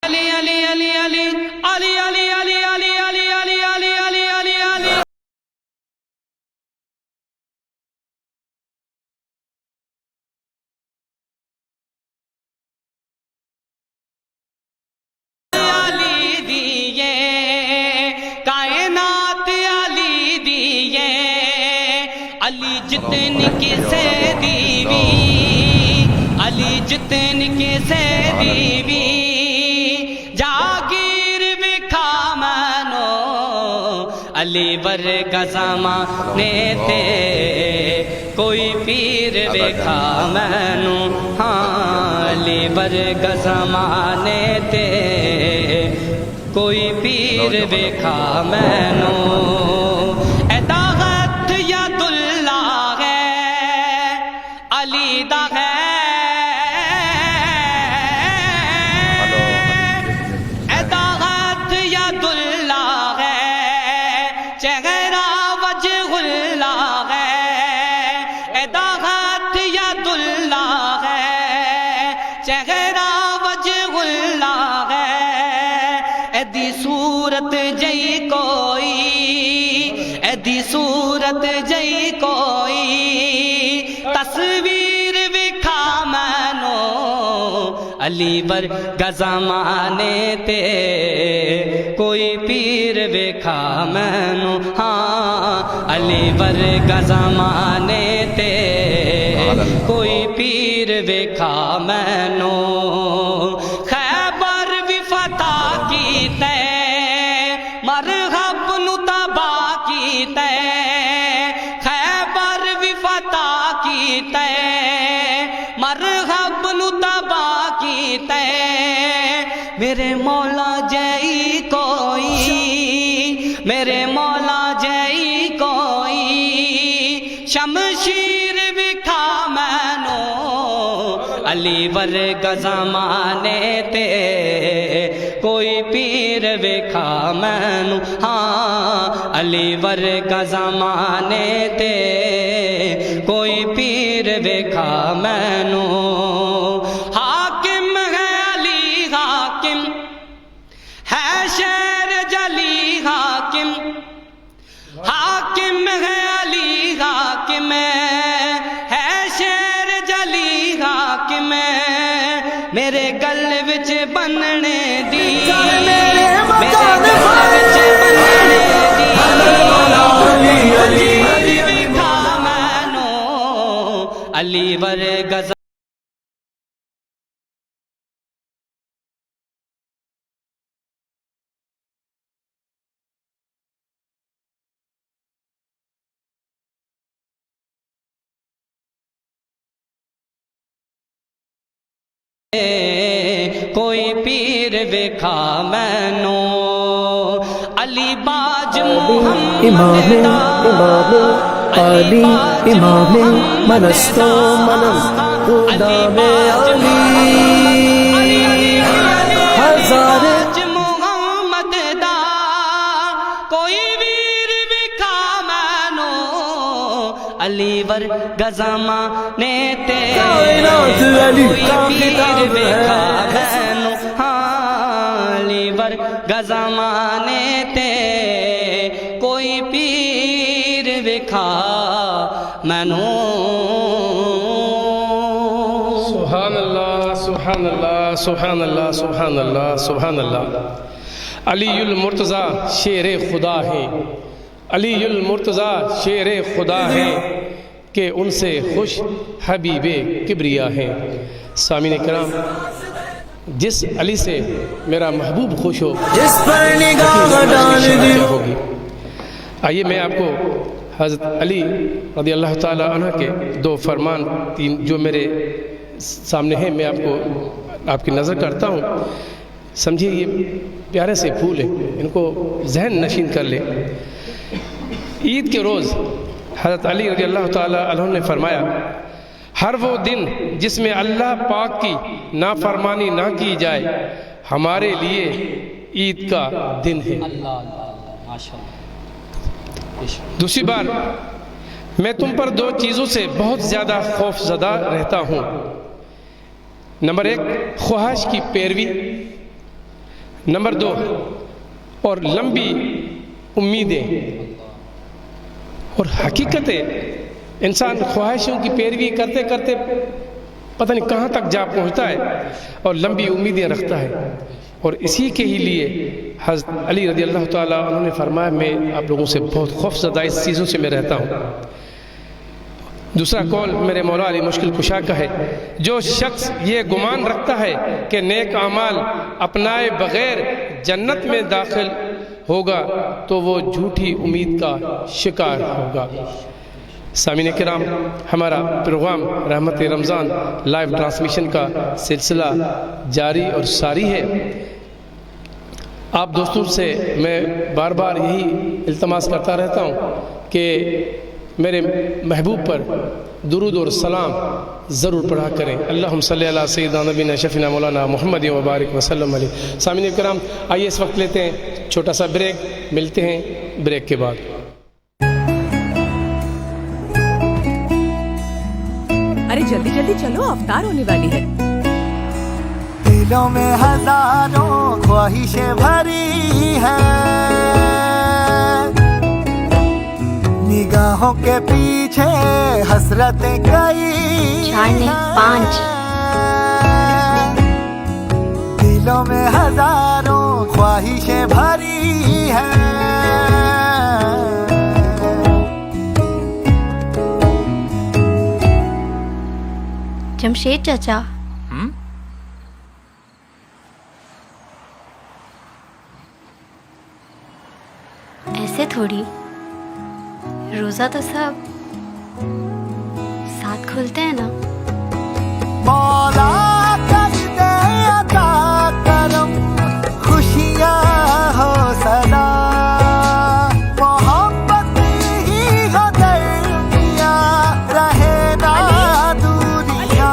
Speaker 7: علی علی علی علی علی علی علی علی علی علی علی علی علی علی علی دیے کائنات علی دیے. علی جتن کسے دیوی, علی جتن کسے دیوی جاگیر بکھا مینوں. علی ورگا زمانے تے کوئی پیر ویکھا مینوں. ہاں علی ورگا زمانے تے کوئی پیر ویکھا مینوں. ایدا ہتھ ید اللہ ہے, علی دا ہے, صورت جئی کوئی, ایدی صورت جئی کوئی تصویر وکھا مینوں. علی ورگا زمانے تے کوئی پیر ویکھا مینوں. ہاں علی ورگا زمانے تے کوئی پیر ویکھا مینوں. خیبر بھی فتح کیتے, مر مذہب نو تباہ کیتا خیبر وی فتح کیتا مرغب نو تباہ کیتا میرے مولا جئی کوئی میرے مولا جئی کوئی شمشیر وکھا مینو علی ورگا زمانے تے کوئی پیر وکھا مینو ہاں علی ورگا زمانے تے کوئی پیر وکھا مینو حاکم ہے علی حاکم ہے شیر جلی حاکم حاکم ہے علی حاکم ہے شیر جلی حاکم میرے گل وچ بننے دی میرے گل وچ بننے دی علی وکھا مینو علی ورگا کوئی پیر وکھا مینو علی باج محمد
Speaker 8: امام علی امام منستو منم خدا میں علی ہزار
Speaker 7: محمد دا کوئی ویر وکھا مینو علی ورگا زمانے تے
Speaker 8: علی
Speaker 7: پیر وکھا مینو ہاں علی ورگا زمانے تے کوئی پیر وکھا مینو
Speaker 1: سبحان اللہ سبحان اللہ سبحان اللہ سبحان اللہ سبحان اللہ علی المرتضیٰ شیر خدا ہیں علی المرتضیٰ شیر خدا ہیں کہ ان سے خوش حبیب کبریا ہیں سامعین کرام جس علی سے میرا محبوب خوش ہو
Speaker 8: جس پر نگاہ ڈال دی
Speaker 1: ہوگی آئیے میں آپ کو حضرت علی رضی اللہ تعالیٰ عنہ کے دو فرمان تین جو میرے سامنے ہیں میں آپ کو آپ کی نظر کرتا ہوں سمجھیے یہ پیارے سے پھول ہیں ان کو ذہن نشین کر لے عید کے روز حضرت علی رضی اللہ تعالیٰ عنہ نے فرمایا ہر وہ دن جس میں اللہ پاک کی نافرمانی نہ کی جائے ہمارے لیے عید کا دن ہے دوسری بار میں تم پر دو چیزوں سے بہت زیادہ خوف زدہ رہتا ہوں نمبر 1 خواہش کی پیروی نمبر 2 اور لمبی امیدیں اور حقیقت ہے انسان خواہشوں کی پیروی کرتے کرتے پتہ نہیں کہاں تک جا پہنچتا ہے اور لمبی امیدیں رکھتا ہے اور اسی کے ہی لیے حضرت علی رضی اللہ تعالیٰ انہوں نے فرمایا میں آپ لوگوں سے بہت خوف زدہ اس چیزوں سے میں رہتا ہوں دوسرا قول میرے مولا علی مشکل کشا کا ہے جو شخص یہ گمان رکھتا ہے کہ نیک اعمال اپنائے بغیر جنت میں داخل ہوگا تو وہ جھوٹی امید کا شکار ہوگا سامعین کرام ہمارا پروگرام رحمت رمضان لائیو ٹرانسمیشن کا سلسلہ جاری اور ساری ہے آپ دوستوں سے میں بار بار یہی التماس کرتا رہتا ہوں کہ میرے محبوب پر درود اور سلام ضرور پڑھا کریں اللہم صلی علی سیدنا نبینا شفینا مولانا محمد وبارک وسلم علیہ سامعین کرام آئیے اس وقت لیتے ہیں چھوٹا سا بریک ملتے ہیں بریک کے بعد
Speaker 3: ارے جلدی جلدی چلو افطار ہونے والی ہے
Speaker 4: دلوں میں ہزاروں خواہشیں بھری ہیں نگاہوں کے پیچھے حسرتیں کئی
Speaker 5: 4 نہیں 5
Speaker 4: دلوں میں ہزاروں خواہشیں بھری ہیں
Speaker 5: جمشید چچا ایسے تھوڑی، روزہ تو سب ساتھ کھولتے ہیں نا.
Speaker 4: مولا کر دے عطا کرم، خوشیاں ہو سدا، محبت ہی ہو درمیاں، رہے نا دوریاں.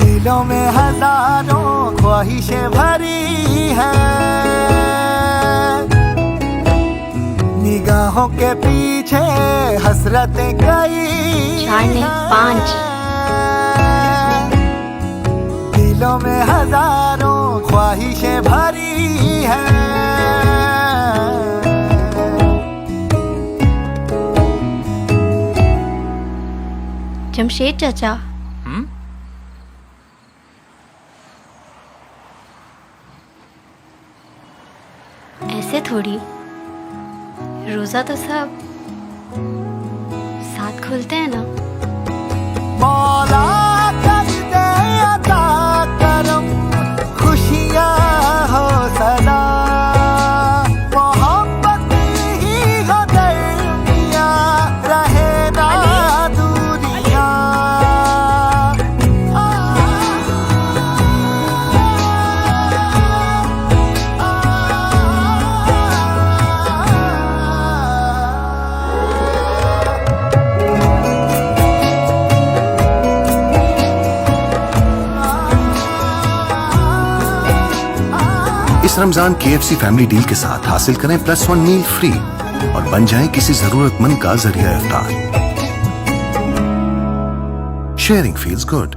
Speaker 4: دلوں میں ہزاروں خواہشیں بھری ہیں، نگاہوں کے پیچھے حسرتیں کئی
Speaker 5: 4 نہیں 5.
Speaker 4: دلوں میں ہزاروں خواہشیں بھری ہیں.
Speaker 5: جمشید چچا، ایسے تھوڑی، روزہ تو سب ساتھ کھولتے ہیں نا.
Speaker 4: مولا کر دے عطا کرم، خوشیاں ہو سدا، محبت ہی ہو درمیاں، رہے نا دوریاں.
Speaker 6: اس رمضان KFC فیملی ڈیل کے ساتھ حاصل کریں +1 میل فری اور بن جائیں کسی ضرورت مند کا ذریعہ افطار. Sharing feels good.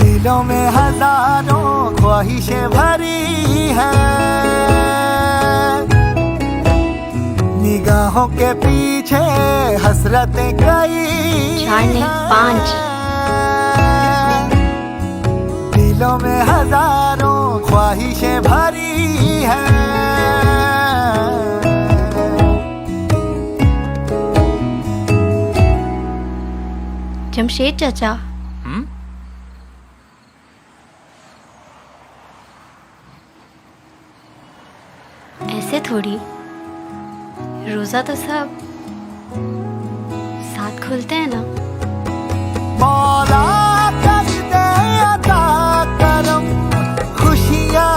Speaker 4: دلوں میں ہزاروں خواہشیں بھری ہیں، نگاہوں کے پیچھے حسرتیں کئی
Speaker 5: 4 نہیں 5.
Speaker 4: دلوں میں ہزاروں خواہشیں بھری ہیں.
Speaker 5: جمشید چچا، ایسے تھوڑی، روزہ تو سب ساتھ کھولتے ہیں نا.
Speaker 4: مولا کر دے عطا کرم، خوشیاں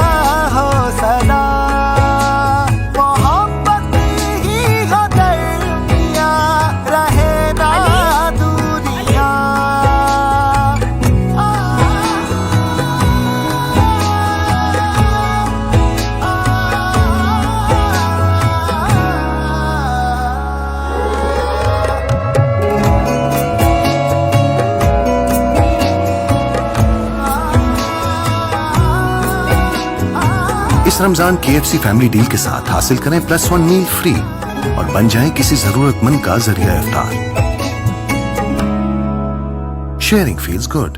Speaker 4: ہو سدا، محبت ہی ہو درمیاں، رہے نا دوریاں.
Speaker 6: اس رمضان KFC فیملی ڈیل کے ساتھ حاصل کریں +1 میل فری اور بن جائیں کسی ضرورت مند کا ذریعہ افطار. Sharing feels good.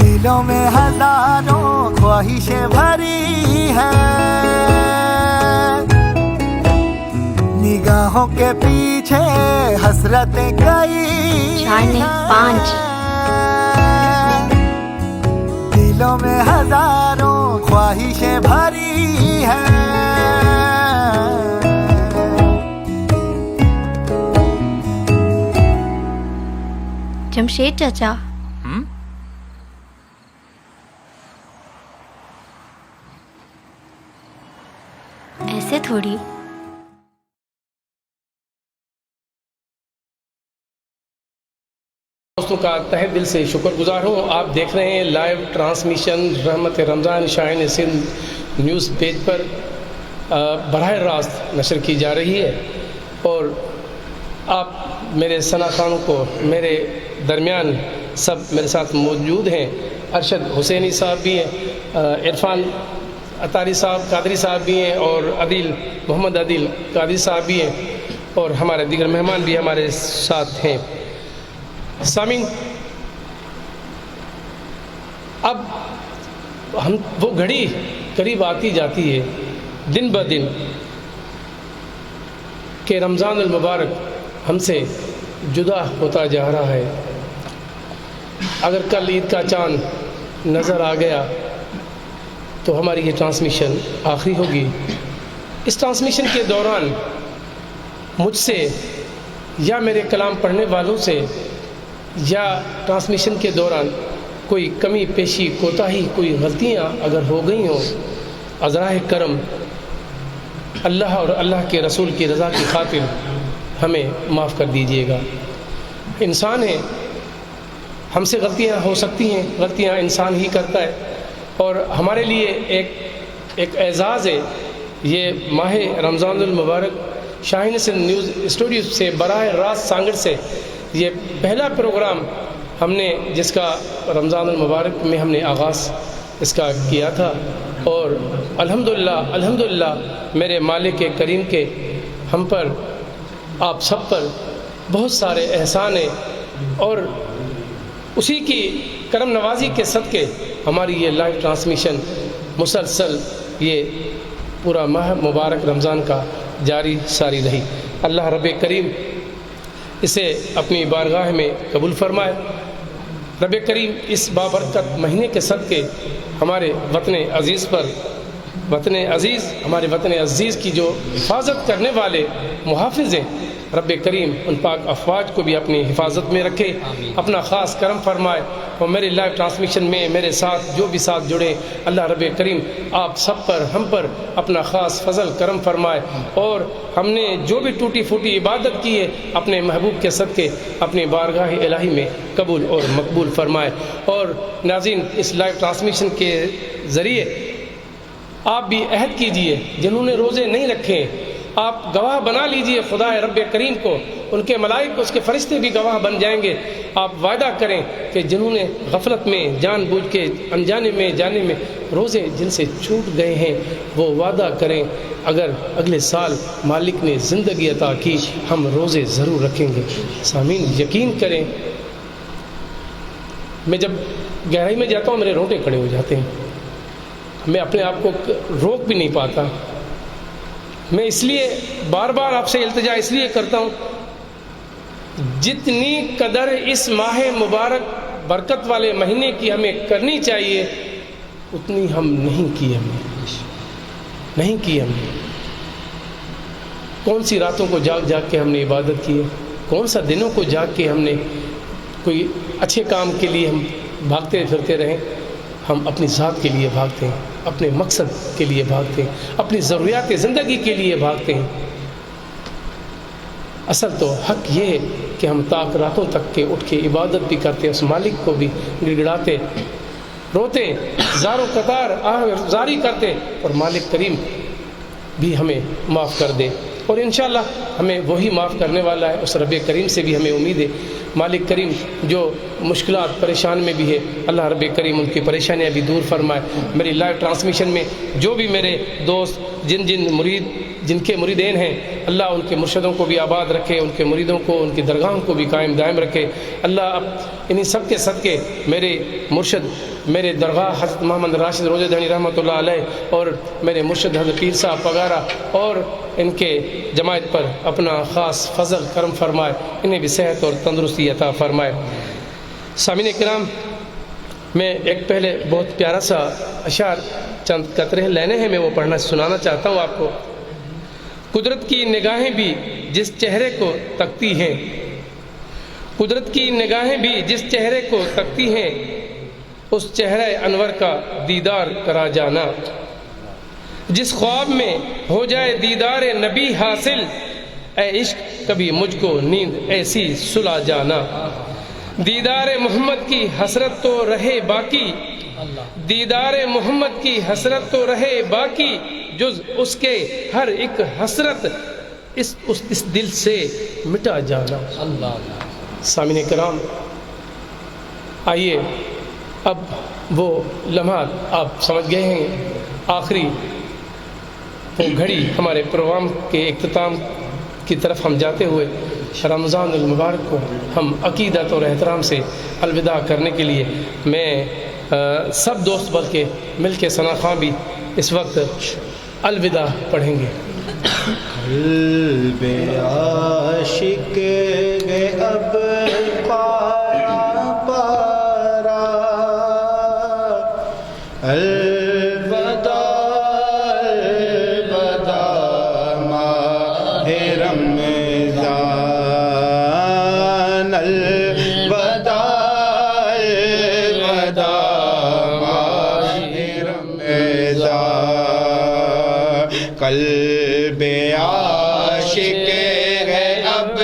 Speaker 4: دلوں میں ہزاروں خواہشیں بھری ہیں، نگاہوں کے پیچھے حسرتیں کئی
Speaker 5: 4 نہیں 5.
Speaker 4: دلوں میں ہزاروں خواہشیں بھری ہیں.
Speaker 5: جمشید چچا، ایسے تھوڑی،
Speaker 1: دوستوں کا تہہ دل سے شکر گزار ہوں. آپ دیکھ رہے ہیں لائیو ٹرانسمیشن رحمت رمضان شاہین سندھ نیوز پیج پر. براہ راست نشر کی جا رہی ہے، اور آپ میرے ثنا خانوں کو میرے درمیان سب میرے ساتھ موجود ہیں. ارشد حسینی صاحب بھی ہیں، عرفان اطاری صاحب قادری صاحب بھی ہیں، اور عدیل محمد عدیل قادری صاحب بھی ہیں، اور ہمارے دیگر مہمان بھی ہمارے ساتھ ہیں. سامعین، اب ہم وہ گھڑی قریب آتی جاتی ہے دن بہ دن کہ رمضان المبارک ہم سے جدا ہوتا جا رہا ہے. اگر کل عید کا چاند نظر آ گیا تو ہماری یہ ٹرانسمیشن آخری ہوگی. اس ٹرانسمیشن کے دوران مجھ سے یا میرے کلام پڑھنے والوں سے یا ٹرانسمیشن کے دوران کوئی کمی پیشی کوتاہی کوئی غلطیاں اگر ہو گئی ہوں، عذرائے کرم اللہ اور اللہ کے رسول کی رضا کی خاطر ہمیں معاف کر دیجیے گا. انسان ہیں، ہم سے غلطیاں ہو سکتی ہیں، غلطیاں انسان ہی کرتا ہے، اور ہمارے لیے ایک اعزاز ہے. یہ ماہ رمضان المبارک شاہین سندھ نیوز اسٹوڈیو سے براہ راست سانگڑ سے یہ پہلا پروگرام ہم نے جس کا رمضان المبارک میں ہم نے آغاز اس کا کیا تھا، اور الحمدللہ میرے مالک کریم کے ہم پر آپ سب پر بہت سارے احسان ہیں، اور اسی کی کرم نوازی کے صدقے ہماری یہ لائیو ٹرانسمیشن مسلسل یہ پورا ماہ مبارک رمضان کا جاری ساری رہی. اللہ رب کریم اسے اپنی بارگاہ میں قبول فرمائے. رب کریم اس بابرکت مہینے کے صدقے ہمارے وطن عزیز پر ہمارے وطن عزیز کی جو حفاظت کرنے والے محافظ ہیں، رب کریم ان پاک افواج کو بھی اپنی حفاظت میں رکھے، اپنا خاص کرم فرمائے. اور میرے لائیو ٹرانسمیشن میں میرے ساتھ جو بھی ساتھ جڑے، اللہ رب کریم آپ سب پر ہم پر اپنا خاص فضل کرم فرمائے، اور ہم نے جو بھی ٹوٹی پھوٹی عبادت کی ہے اپنے محبوب کے صدقے اپنی بارگاہ الہی میں قبول اور مقبول فرمائے. اور ناظرین، اس لائیو ٹرانسمیشن کے ذریعے آپ بھی عہد کیجئے، جنہوں نے روزے نہیں رکھے آپ گواہ بنا لیجئے خدا رب کریم کو، ان کے ملائک اس کے فرشتے بھی گواہ بن جائیں گے. آپ وعدہ کریں کہ جنہوں نے غفلت میں جان بوجھ کے انجانے میں جانے میں روزے جن سے چھوٹ گئے ہیں وہ وعدہ کریں اگر اگلے سال مالک نے زندگی عطا کی ہم روزے ضرور رکھیں گے. سامعین، یقین کریں، میں جب گہرائی میں جاتا ہوں میرے رونگٹے کھڑے ہو جاتے ہیں، میں اپنے آپ کو روک بھی نہیں پاتا. میں اس لیے بار بار آپ سے التجا اس لیے کرتا ہوں، جتنی قدر اس ماہ مبارک برکت والے مہینے کی ہمیں کرنی چاہیے اتنی ہم نہیں کی. کون سی راتوں کو جاگ کے ہم نے عبادت کی ہے، کون سا دنوں کو جاگ کے ہم نے کوئی اچھے کام کے لیے ہم بھاگتے پھرتے رہیں. ہم اپنی ذات کے لیے بھاگتے ہیں، اپنے مقصد کے لیے بھاگتے ہیں، اپنی ضروریات زندگی کے لیے بھاگتے ہیں. اصل تو حق یہ ہے کہ ہم تاک راتوں تک کے اٹھ کے عبادت بھی کرتے، اس مالک کو بھی گڑگڑاتے روتے زاروں قطار زاری کرتے، اور مالک کریم بھی ہمیں معاف کر دے. اور انشاءاللہ ہمیں وہی معاف کرنے والا ہے، اس رب کریم سے بھی ہمیں امید ہے. مالک کریم جو مشکلات پریشان میں بھی ہے اللہ رب کریم ان کی پریشانیاں بھی دور فرمائے. میری لائیو ٹرانسمیشن میں جو بھی میرے دوست جن کے مریدین ہیں اللہ ان کے مرشدوں کو بھی آباد رکھے، ان کے مریدوں کو ان کی درگاہوں کو بھی قائم دائم رکھے. اللہ اب انہی سب کے صدقے میرے مرشد میرے درگاہ حضرت محمد راشد روزہ دہنی رحمۃ اللہ علیہ اور میرے مرشد حضرت پیر صاحب پگارا اور ان کے جماعت پر اپنا خاص فضل کرم فرمائے، انہیں بھی صحت اور تندرستی عطا فرمائے. سامعین کرام، میں ایک پہلے بہت پیارا سا اشعار چند قطرے لینے ہیں، میں وہ پڑھنا سنانا چاہتا ہوں آپ کو. قدرت کی نگاہیں بھی جس چہرے کو تکتی ہیں، قدرت کی نگاہیں بھی جس چہرے کو تکتی ہیں، اس چہرہ انور کا دیدار کرا جانا. جس خواب میں ہو جائے دیدار نبی حاصل، اے عشق کبھی مجھ کو نیند ایسی سلا جانا. دیدار محمد کی حسرت تو رہے باقی، دیدار محمد کی حسرت تو رہے باقی، جز اس کے ہر ایک حسرت اس دل سے مٹا جانا۔ سامعین کرام، آئیے اب وہ لمحات آپ سمجھ گئے ہیں، آخری وہ گھڑی ہمارے پروگرام کے اختتام کی طرف ہم جاتے ہوئے رمضان المبارک کو ہم عقیدت اور احترام سے الوداع کرنے کے لیے میں سب دوست بلکہ مل کے ثنا خواں بھی اس وقت الوداع پڑھیں گے۔
Speaker 2: قلب عاشق گئے اب پارا پارا، الوداع الوداع ماہ رمضان، الوداع الوداع ماہ رمضان، قلب عاشق ہے اب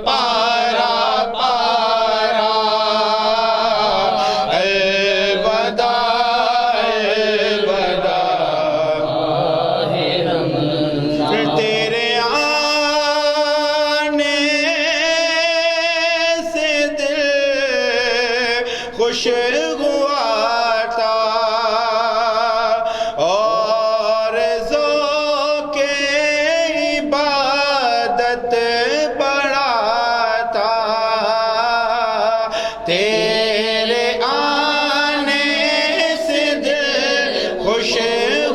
Speaker 2: پارا پارا، الوداع الوداع تیرے آنے سے دل خوش ہوا تھا، اور ذوق عبادت بڑھا تھا، تیرے آنے سے دل خوش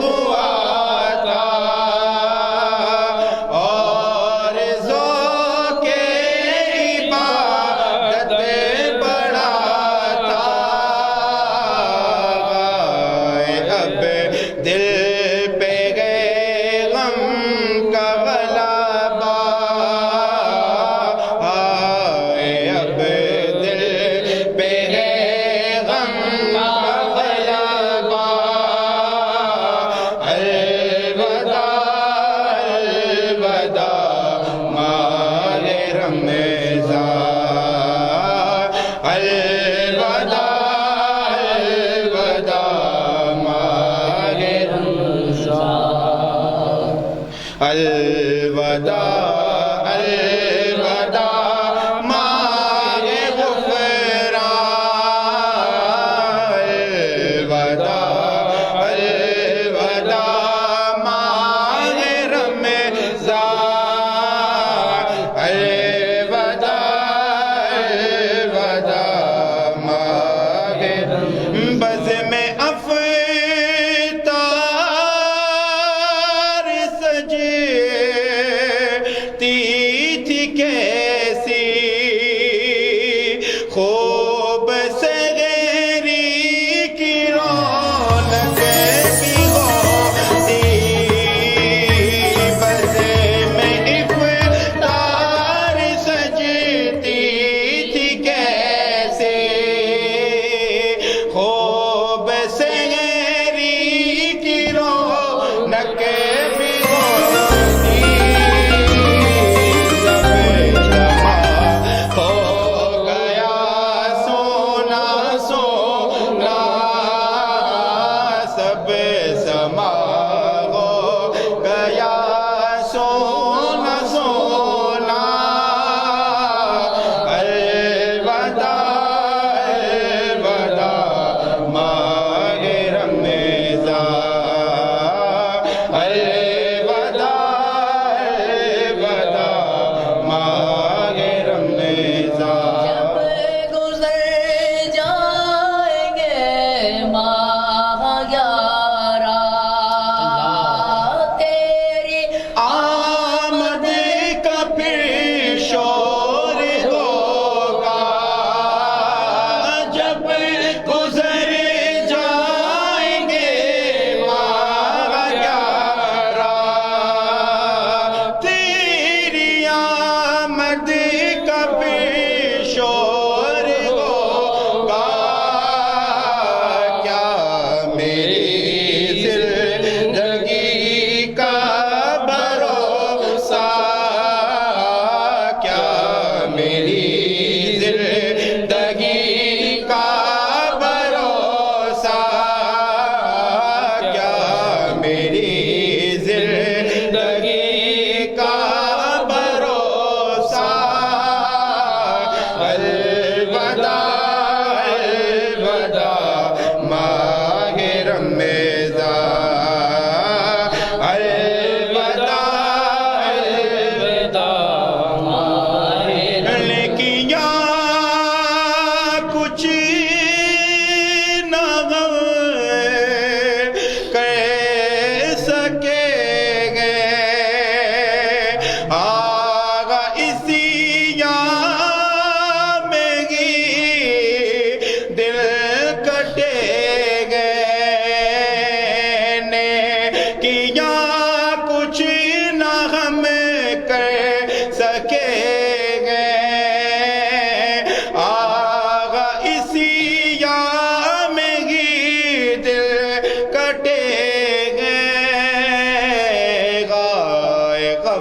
Speaker 2: ہوا تھا، اور ذوق عبادت بڑھا تھا، اب دل پہ گئے غم کا غلبہ، اب دل پہ گئے غم کا غلبہ، الوداع الوداع ماہ رمضان، الوداع الوداع ماہ رمضان، الوداع الوداع ماہ غفران، الوداع الوداع ماہ رمضان، الوداع الوداع ماہ بزم افطار سجتی تھی کیسی، خوب سحری کی رونق بھی ہوتی، بزم افطار سجتی تھی کیسے، خوب سحری کی رونق بھی ہوتی، سب جمع ہو گیا سونا سونا، سب سما ہو گیا سونا سونا، الوداع الوداع ماہ رمضان، الوداع الوداع ماہ رمضان،
Speaker 9: گزر جائیں گے ماہ 11 تیری
Speaker 2: آمد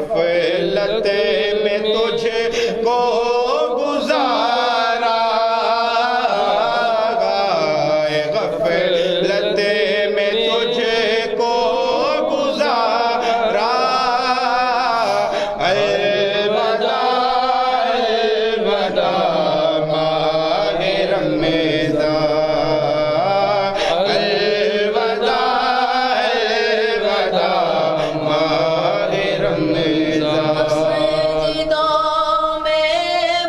Speaker 2: غفلت میں تجھ کو گزارا، غفلت میں تجھ کو گزارا، الوداع الوداع ماہ رمضان، الوداع الوداع ماہ رمضان۔
Speaker 9: سجدوں میں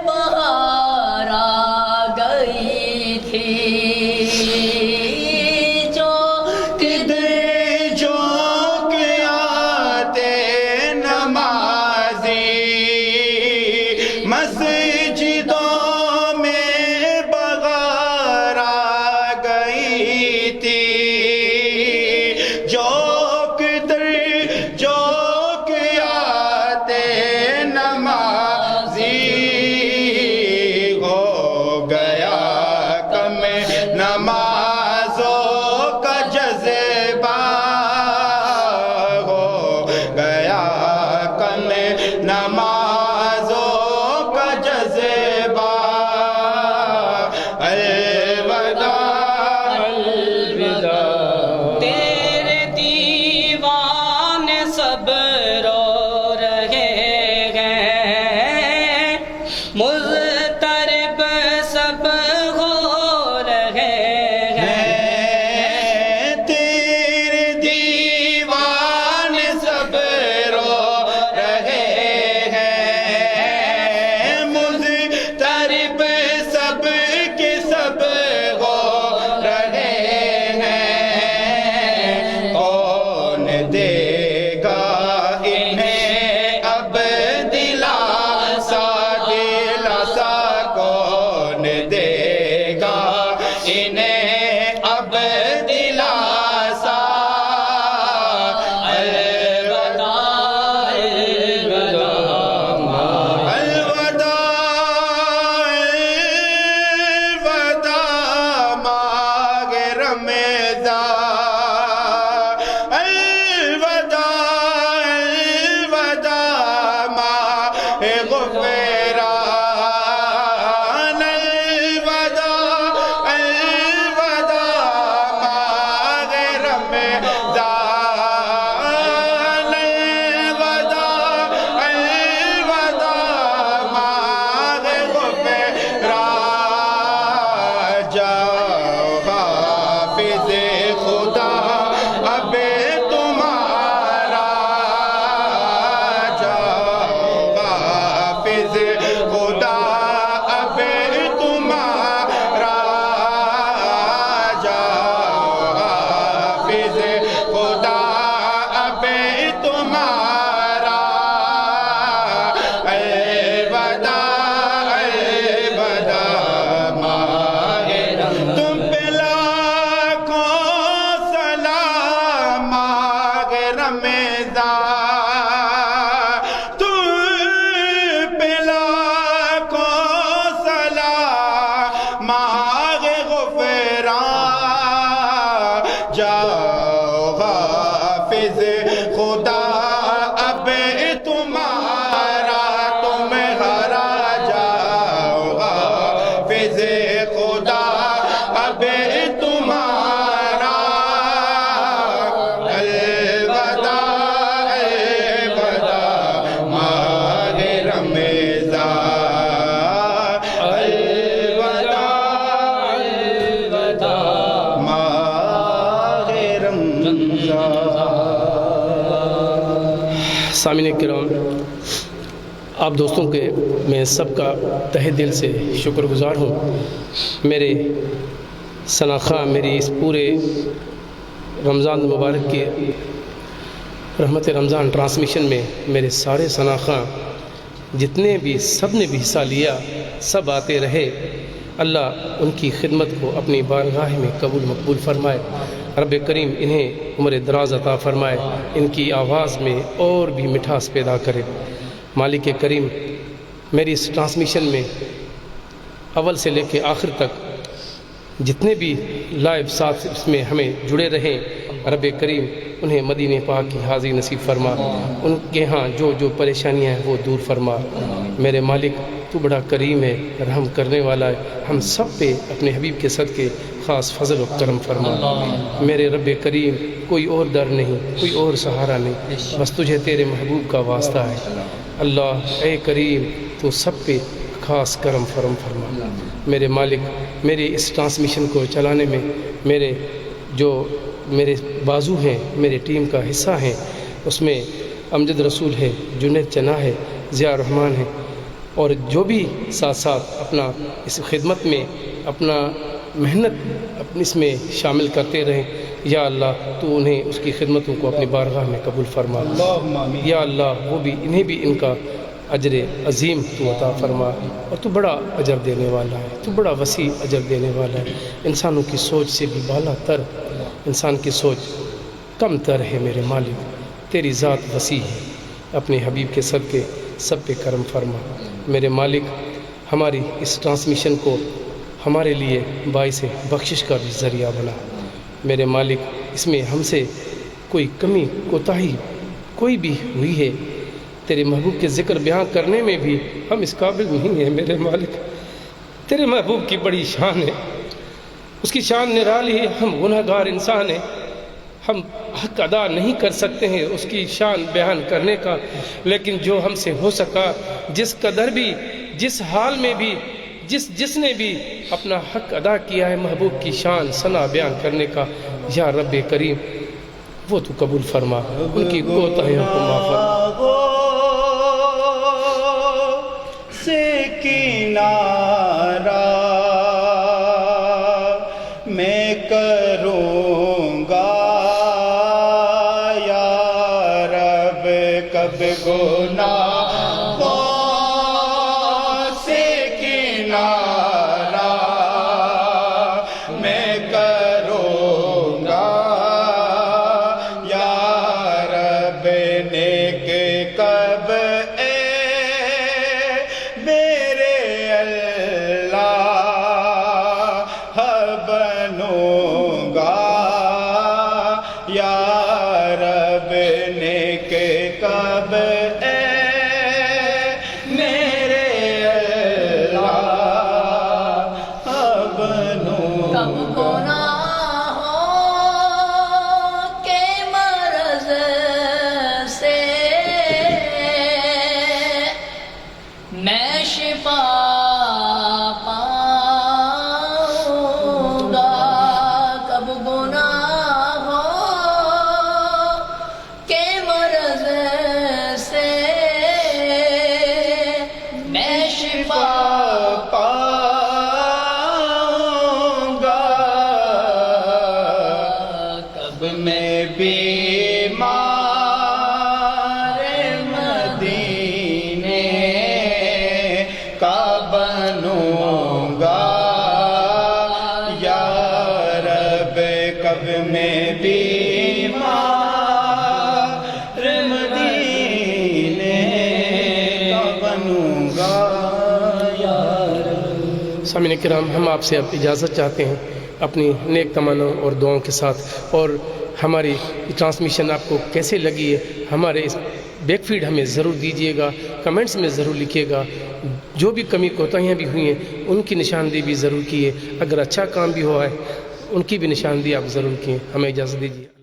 Speaker 9: بہار آ گئی تھی، چوک
Speaker 2: کدھر چوک آتے نمازی، مسجدوں میں بغار آ گئی تھی، چوک در چوک آتے نمازی، ہو گیا کم نمازوں کا جذبہ، ہو گیا کم نمازوں کا جذبہ، الوداع الوداع۔
Speaker 7: تیرے دیوانے سب رو رہے ہیں، مضطرب سب ہو رہے ہیں،
Speaker 2: تیرے دیوان سب رو رہے ہیں، مضطرب سب کے سب ہو رہے ہیں، کون دے گا انہیں اب دلاسا، دلاسا کون دے گا انہیں اب دلاسا، الوداع الوداع الوداع الوداع ماہ رمضان، الوداع الوداع ماہ غفران، الوداع الوداع ماہ رمضان، الوداع الوداع ماہ غفران، جاؤ حافظ خدا اب تمہارا، جاؤ حافظ خدا اب تمہارا، جاؤ حافظ خدا اب تمہارا، الوداع الوداع ماہ تم پہ لاکھوں سلام ماہ رمضان، تم پہ لاکھوں سلام ماہ غفران، جاؤ حافظ خدا اب تمہارا، تمہارا جاؤ حافظ خدا اب تمہارا، الوداع الوداع ماہ رمضان، الوداع الوداع ماہ رمضان۔
Speaker 1: سامعین کرام، آپ دوستوں کے میں سب کا تہہ دل سے شکر گزار ہوں۔ میرے شناخواں میری اس پورے رمضان مبارک کے رحمت رمضان ٹرانسمیشن میں میرے سارے شناخواں جتنے بھی سب نے بھی حصہ لیا، سب آتے رہے، اللہ ان کی خدمت کو اپنی بارگاہ میں قبول مقبول فرمائے۔ رب کریم انہیں عمر دراز عطا فرمائے، ان کی آواز میں اور بھی مٹھاس پیدا کرے۔ مالک کریم میری اس ٹرانسمیشن میں اول سے لے کے آخر تک جتنے بھی لائیو ساتھ اس میں ہمیں جڑے رہیں، رب کریم انہیں مدینہ پاک کی حاضری نصیب فرما، ان کے ہاں جو جو پریشانیاں ہیں وہ دور فرما۔ میرے مالک تو بڑا کریم ہے، رحم کرنے والا ہے، ہم سب پہ اپنے حبیب کے صدقے خاص فضل و کرم فرما۔ میرے رب کریم کوئی اور در نہیں، کوئی اور سہارا نہیں، بس تجھے تیرے محبوب کا واسطہ ہے۔ اللہ اے کریم تو سب پہ خاص کرم فرما۔ میرے مالک میرے اس ٹرانسمیشن کو چلانے میں میرے بازو ہیں، میرے ٹیم کا حصہ ہیں، اس میں امجد رسول ہے، جنید چنا ہے، ضیاء الرحمن ہے، اور جو بھی ساتھ ساتھ اپنا اس خدمت میں اپنا محنت اپنی اس میں شامل کرتے رہیں، یا اللہ تو انہیں اس کی خدمتوں کو اپنی بارگاہ میں قبول فرما۔ یا اللہ وہ بھی انہیں بھی ان کا اجر عظیم تو عطا فرما، اور تو بڑا اجر دینے والا ہے، تو بڑا وسیع اجر دینے والا ہے۔ انسانوں کی سوچ سے بھی بالا تر، انسان کی سوچ کم تر ہے میرے مالک، تیری ذات وسیع ہے، اپنے حبیب کے صدقے سب پہ کرم فرما۔ میرے مالک ہماری اس ٹرانسمیشن کو ہمارے لیے باعث بخشش کا بھی ذریعہ بنا۔ میرے مالک اس میں ہم سے کوئی کمی کوتاہی کوئی بھی ہوئی ہے، تیرے محبوب کے ذکر بیان کرنے میں بھی ہم اس قابل نہیں ہیں میرے مالک۔ تیرے محبوب کی بڑی شان ہے، اس کی شان نرالی ہے، ہم گناہ گار انسان ہیں، ہم حق ادا نہیں کر سکتے ہیں اس کی شان بیان کرنے کا، لیکن جو ہم سے ہو سکا، جس قدر بھی، جس حال میں بھی، جس نے بھی اپنا حق ادا کیا ہے محبوب کی شان ثنا بیان کرنے کا، یا رب کریم وہ تو قبول فرما، ان کی کوتاہیوں کو معاف فرما۔
Speaker 2: سے کنارہ میں کروں گا یا رب، کب گناہوں سے کنارہ میں کروں گا یا رب، نیک کب میرے اللہ بنوں گا یا رب، نیک کب میرے اللہ بنوں
Speaker 9: کب گناہوں کے مرض سے میں شفا پاؤں گا، کب گناہوں کے مرض سے میں شفا
Speaker 2: پاؤں گا، کب میں بیمار مدینے کا بنوں گا یا رب، کب میں بیمار مدینے کا بنوں گا یا رب۔
Speaker 1: سامعین کرام، ہم آپ سے اب اجازت چاہتے ہیں اپنی نیک تمناؤں اور دعاؤں کے ساتھ، اور ہماری ٹرانسمیشن آپ کو کیسے لگی ہے ہمارے اس بیک فیڈ ہمیں ضرور دیجیے گا، کمنٹس میں ضرور لکھیے گا، جو بھی کمی کوتاہیاں بھی ہوئی ہیں ان کی نشاندہی بھی ضرور کیے، اگر اچھا کام بھی ہوا ہے ان کی بھی نشاندہی آپ ضرور کیے۔ ہمیں اجازت دیجیے۔